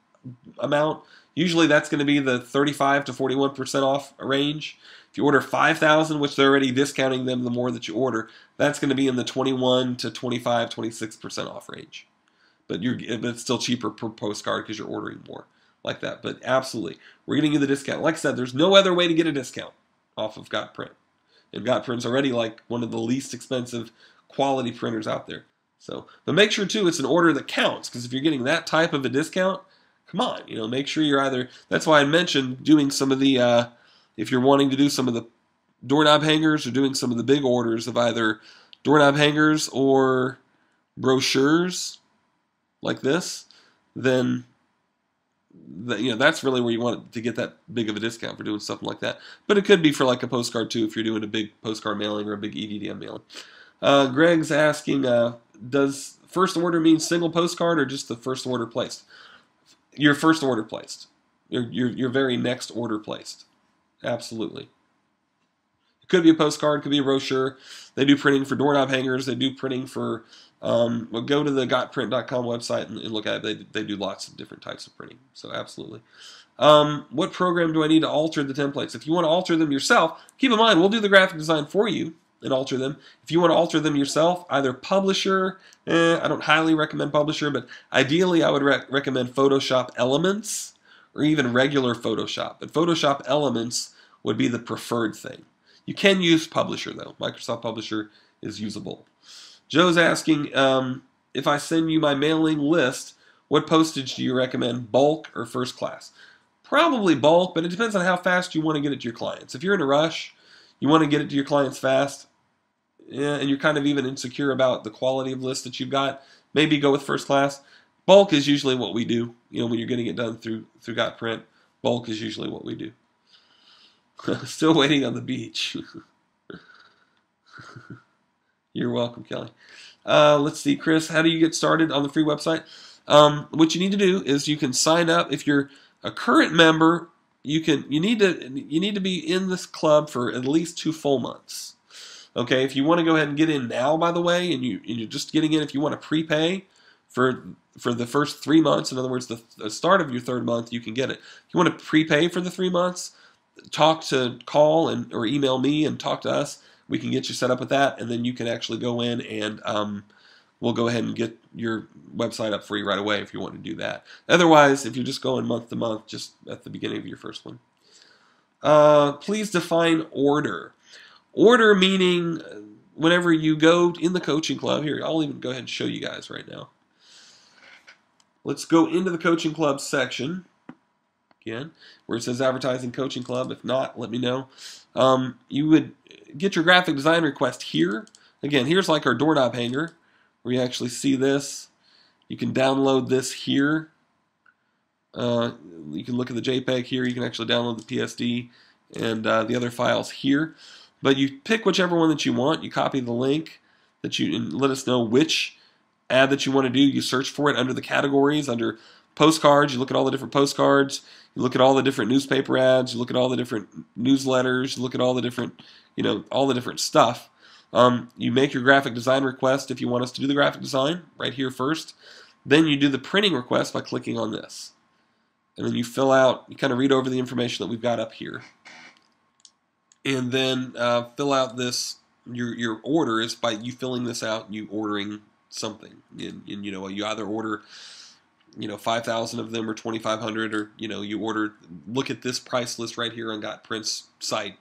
amount, usually that's going to be the 35 to 41% off range. If you order 5,000, which they're already discounting them the more that you order, that's going to be in the 21 to 25, 26% off range. But it's still cheaper per postcard because you're ordering more like that. But absolutely, we're getting you the discount. Like I said, there's no other way to get a discount off of Got Print. And Got Print's already like one of the least expensive quality printers out there. So, but make sure too it's an order that counts, because if you're getting that type of a discount, come on, make sure you're either. That's why I mentioned doing some of the, if you're wanting to do some of the doorknob hangers or doing some of the big orders of either doorknob hangers or brochures like this, then that's really where you want to get that big of a discount for doing something like that. But it could be for like a postcard too, if you're doing a big postcard mailing or a big Eddm mailing. Greg's asking, does first order mean single postcard or just the first order placed? Your first order placed. your very next order placed. Absolutely. It could be a postcard, could be a brochure. They do printing for doorknob hangers. They do printing for, well, go to the gotprint.com website and look at it. They do lots of different types of printing. So absolutely. What program do I need to alter the templates? If you want to alter them yourself, keep in mind, we'll do the graphic design for you and alter them. If you want to alter them yourself, either Publisher, I don't highly recommend Publisher, but ideally I would recommend Photoshop Elements or even regular Photoshop. But Photoshop Elements would be the preferred thing. You can use Publisher, though. Microsoft Publisher is usable. Joe's asking, if I send you my mailing list, what postage do you recommend, bulk or first class? Probably bulk, but it depends on how fast you want to get it to your clients. If you're in a rush, you want to get it to your clients fast, and you're kind of even insecure about the quality of list that you've got, maybe go with first class. Bulk is usually what we do. You know, when you're getting it done through GotPrint, bulk is usually what we do. Still waiting on the beach. You're welcome, Kelly. Let's see, Chris, how do you get started on the free website? What you need to do is you can sign up. If you're a current member, you need to be in this club for at least 2 full months. Okay, if you want to go ahead and get in now, by the way, and you're just getting in, if you want to prepay for the first 3 months, in other words, the start of your 3rd month, you can get it. If you want to prepay for the 3 months, call or email me and talk to us. We can get you set up with that, and then you can actually go in and we'll go ahead and get your website up for you right away if you want to do that. Otherwise, if you're just going month to month, just at the beginning of your first one. Please define order. Order meaning whenever you go in the coaching club. Here, I'll even go ahead and show you guys right now. Let's go into the coaching club section. Again, where it says Advertising Coaching Club. If not, let me know. You would get your graphic design request here. Again, here's like our doorknob hanger, where you actually see this. You can download this here. You can look at the JPEG here. You can actually download the PSD and the other files here. But you pick whichever one that you want. You copy the link and let us know which ad that you want to do. You search for it under the categories, under postcards. You look at all the different postcards. You look at all the different newspaper ads. You look at all the different newsletters. You look at all the different, all the different stuff. You make your graphic design request if you want us to do the graphic design right here first. Then you do the printing request by clicking on this. And then you fill out, you kind of read over the information that we've got up here. And then fill out this, your order is by you filling this out and you ordering something. And you either order 5,000 of them or 2,500, or you order, look at this price list right here on GotPrint's site.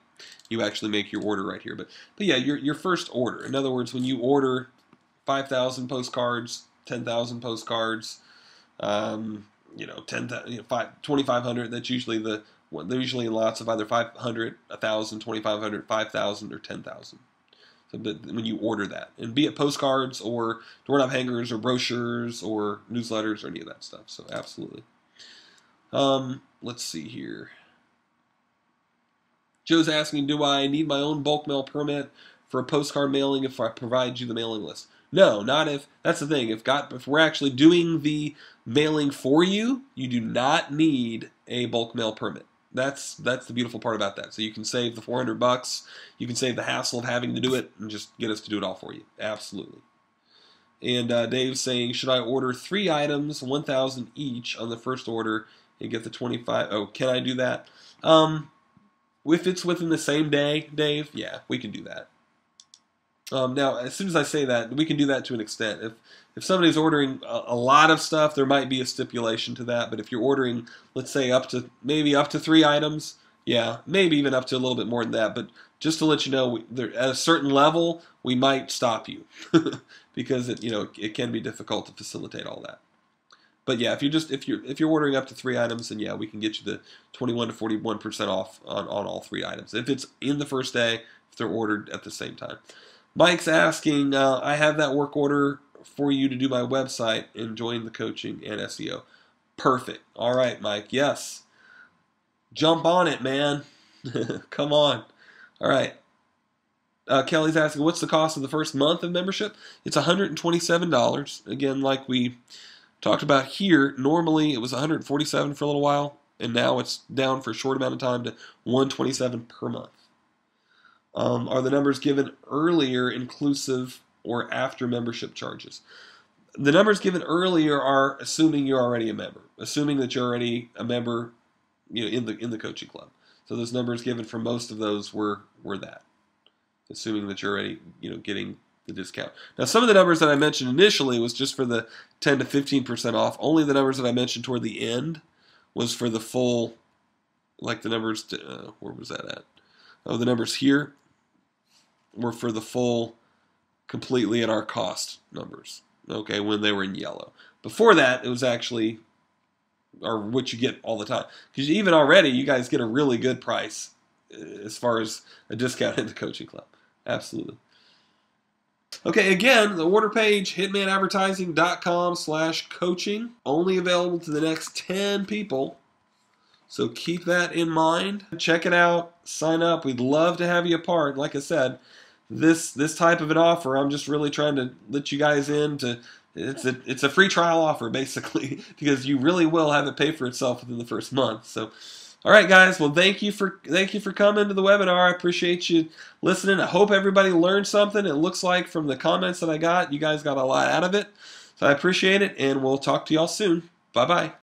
You actually make your order right here. But yeah, your first order. In other words, when you order 5,000 postcards, 10,000 postcards, 2,500, that's usually they're usually in lots of either 500, 1,000, 2,500, 5,000, or 10,000. So when you order that, and be it postcards or doorknob hangers or brochures or newsletters or any of that stuff. So absolutely. Let's see here. Joe's asking, do I need my own bulk mail permit for a postcard mailing if I provide you the mailing list? No, not if. That's the thing. If we're actually doing the mailing for you, you do not need a bulk mail permit. That's the beautiful part about that. So you can save the $400. You can save the hassle of having to do it and just get us to do it all for you. Absolutely. And Dave's saying, should I order 3 items, 1,000 each on the first order and get the 25? Oh, can I do that? If it's within the same day, Dave, yeah, we can do that. Now, as soon as I say that, we can do that to an extent. If somebody's ordering a lot of stuff, there might be a stipulation to that. But if you're ordering, let's say, maybe up to 3 items, yeah, maybe even up to a little bit more than that. But just to let you know, at a certain level, we might stop you because it can be difficult to facilitate all that. But yeah, if you're ordering up to 3 items, then yeah, we can get you the 21 to 41% off on all 3 items. If it's in the first day, if they're ordered at the same time. Mike's asking, I have that work order for you to do my website and join the coaching and SEO. Perfect. All right, Mike. Yes. Jump on it, man. Come on. All right. Kelly's asking, what's the cost of the first month of membership? It's $127. Again, like we talked about here, normally it was $147 for a little while. and now it's down for a short amount of time to $127 per month. Are the numbers given earlier inclusive or after membership charges? The numbers given earlier are assuming you're already a member, assuming that you're already a member, in the coaching club. So those numbers given for most of those were that, assuming that you're already getting the discount. Now, some of the numbers that I mentioned initially was just for the 10 to 15% off. Only the numbers that I mentioned toward the end was for the full, like the numbers. Where was that at? Oh, the numbers here were for the full, completely at our cost numbers. Okay, when they were in yellow. Before that, it was actually, or what you get all the time. Because even already, you guys get a really good price as far as a discount in the coaching club. Absolutely. Okay, again, the order page, hitmanadvertising.com/coaching. Only available to the next 10 people. So keep that in mind. Check it out. Sign up. We'd love to have you a part. Like I said, this type of an offer, I'm just really trying to let you guys in to. It's a free trial offer, basically, because you really will have it pay for itself within the first month. So, all right, guys. Well, thank you for coming to the webinar. I appreciate you listening. I hope everybody learned something. It looks like from the comments that I got, you guys got a lot out of it. So I appreciate it, and we'll talk to y'all soon. Bye-bye.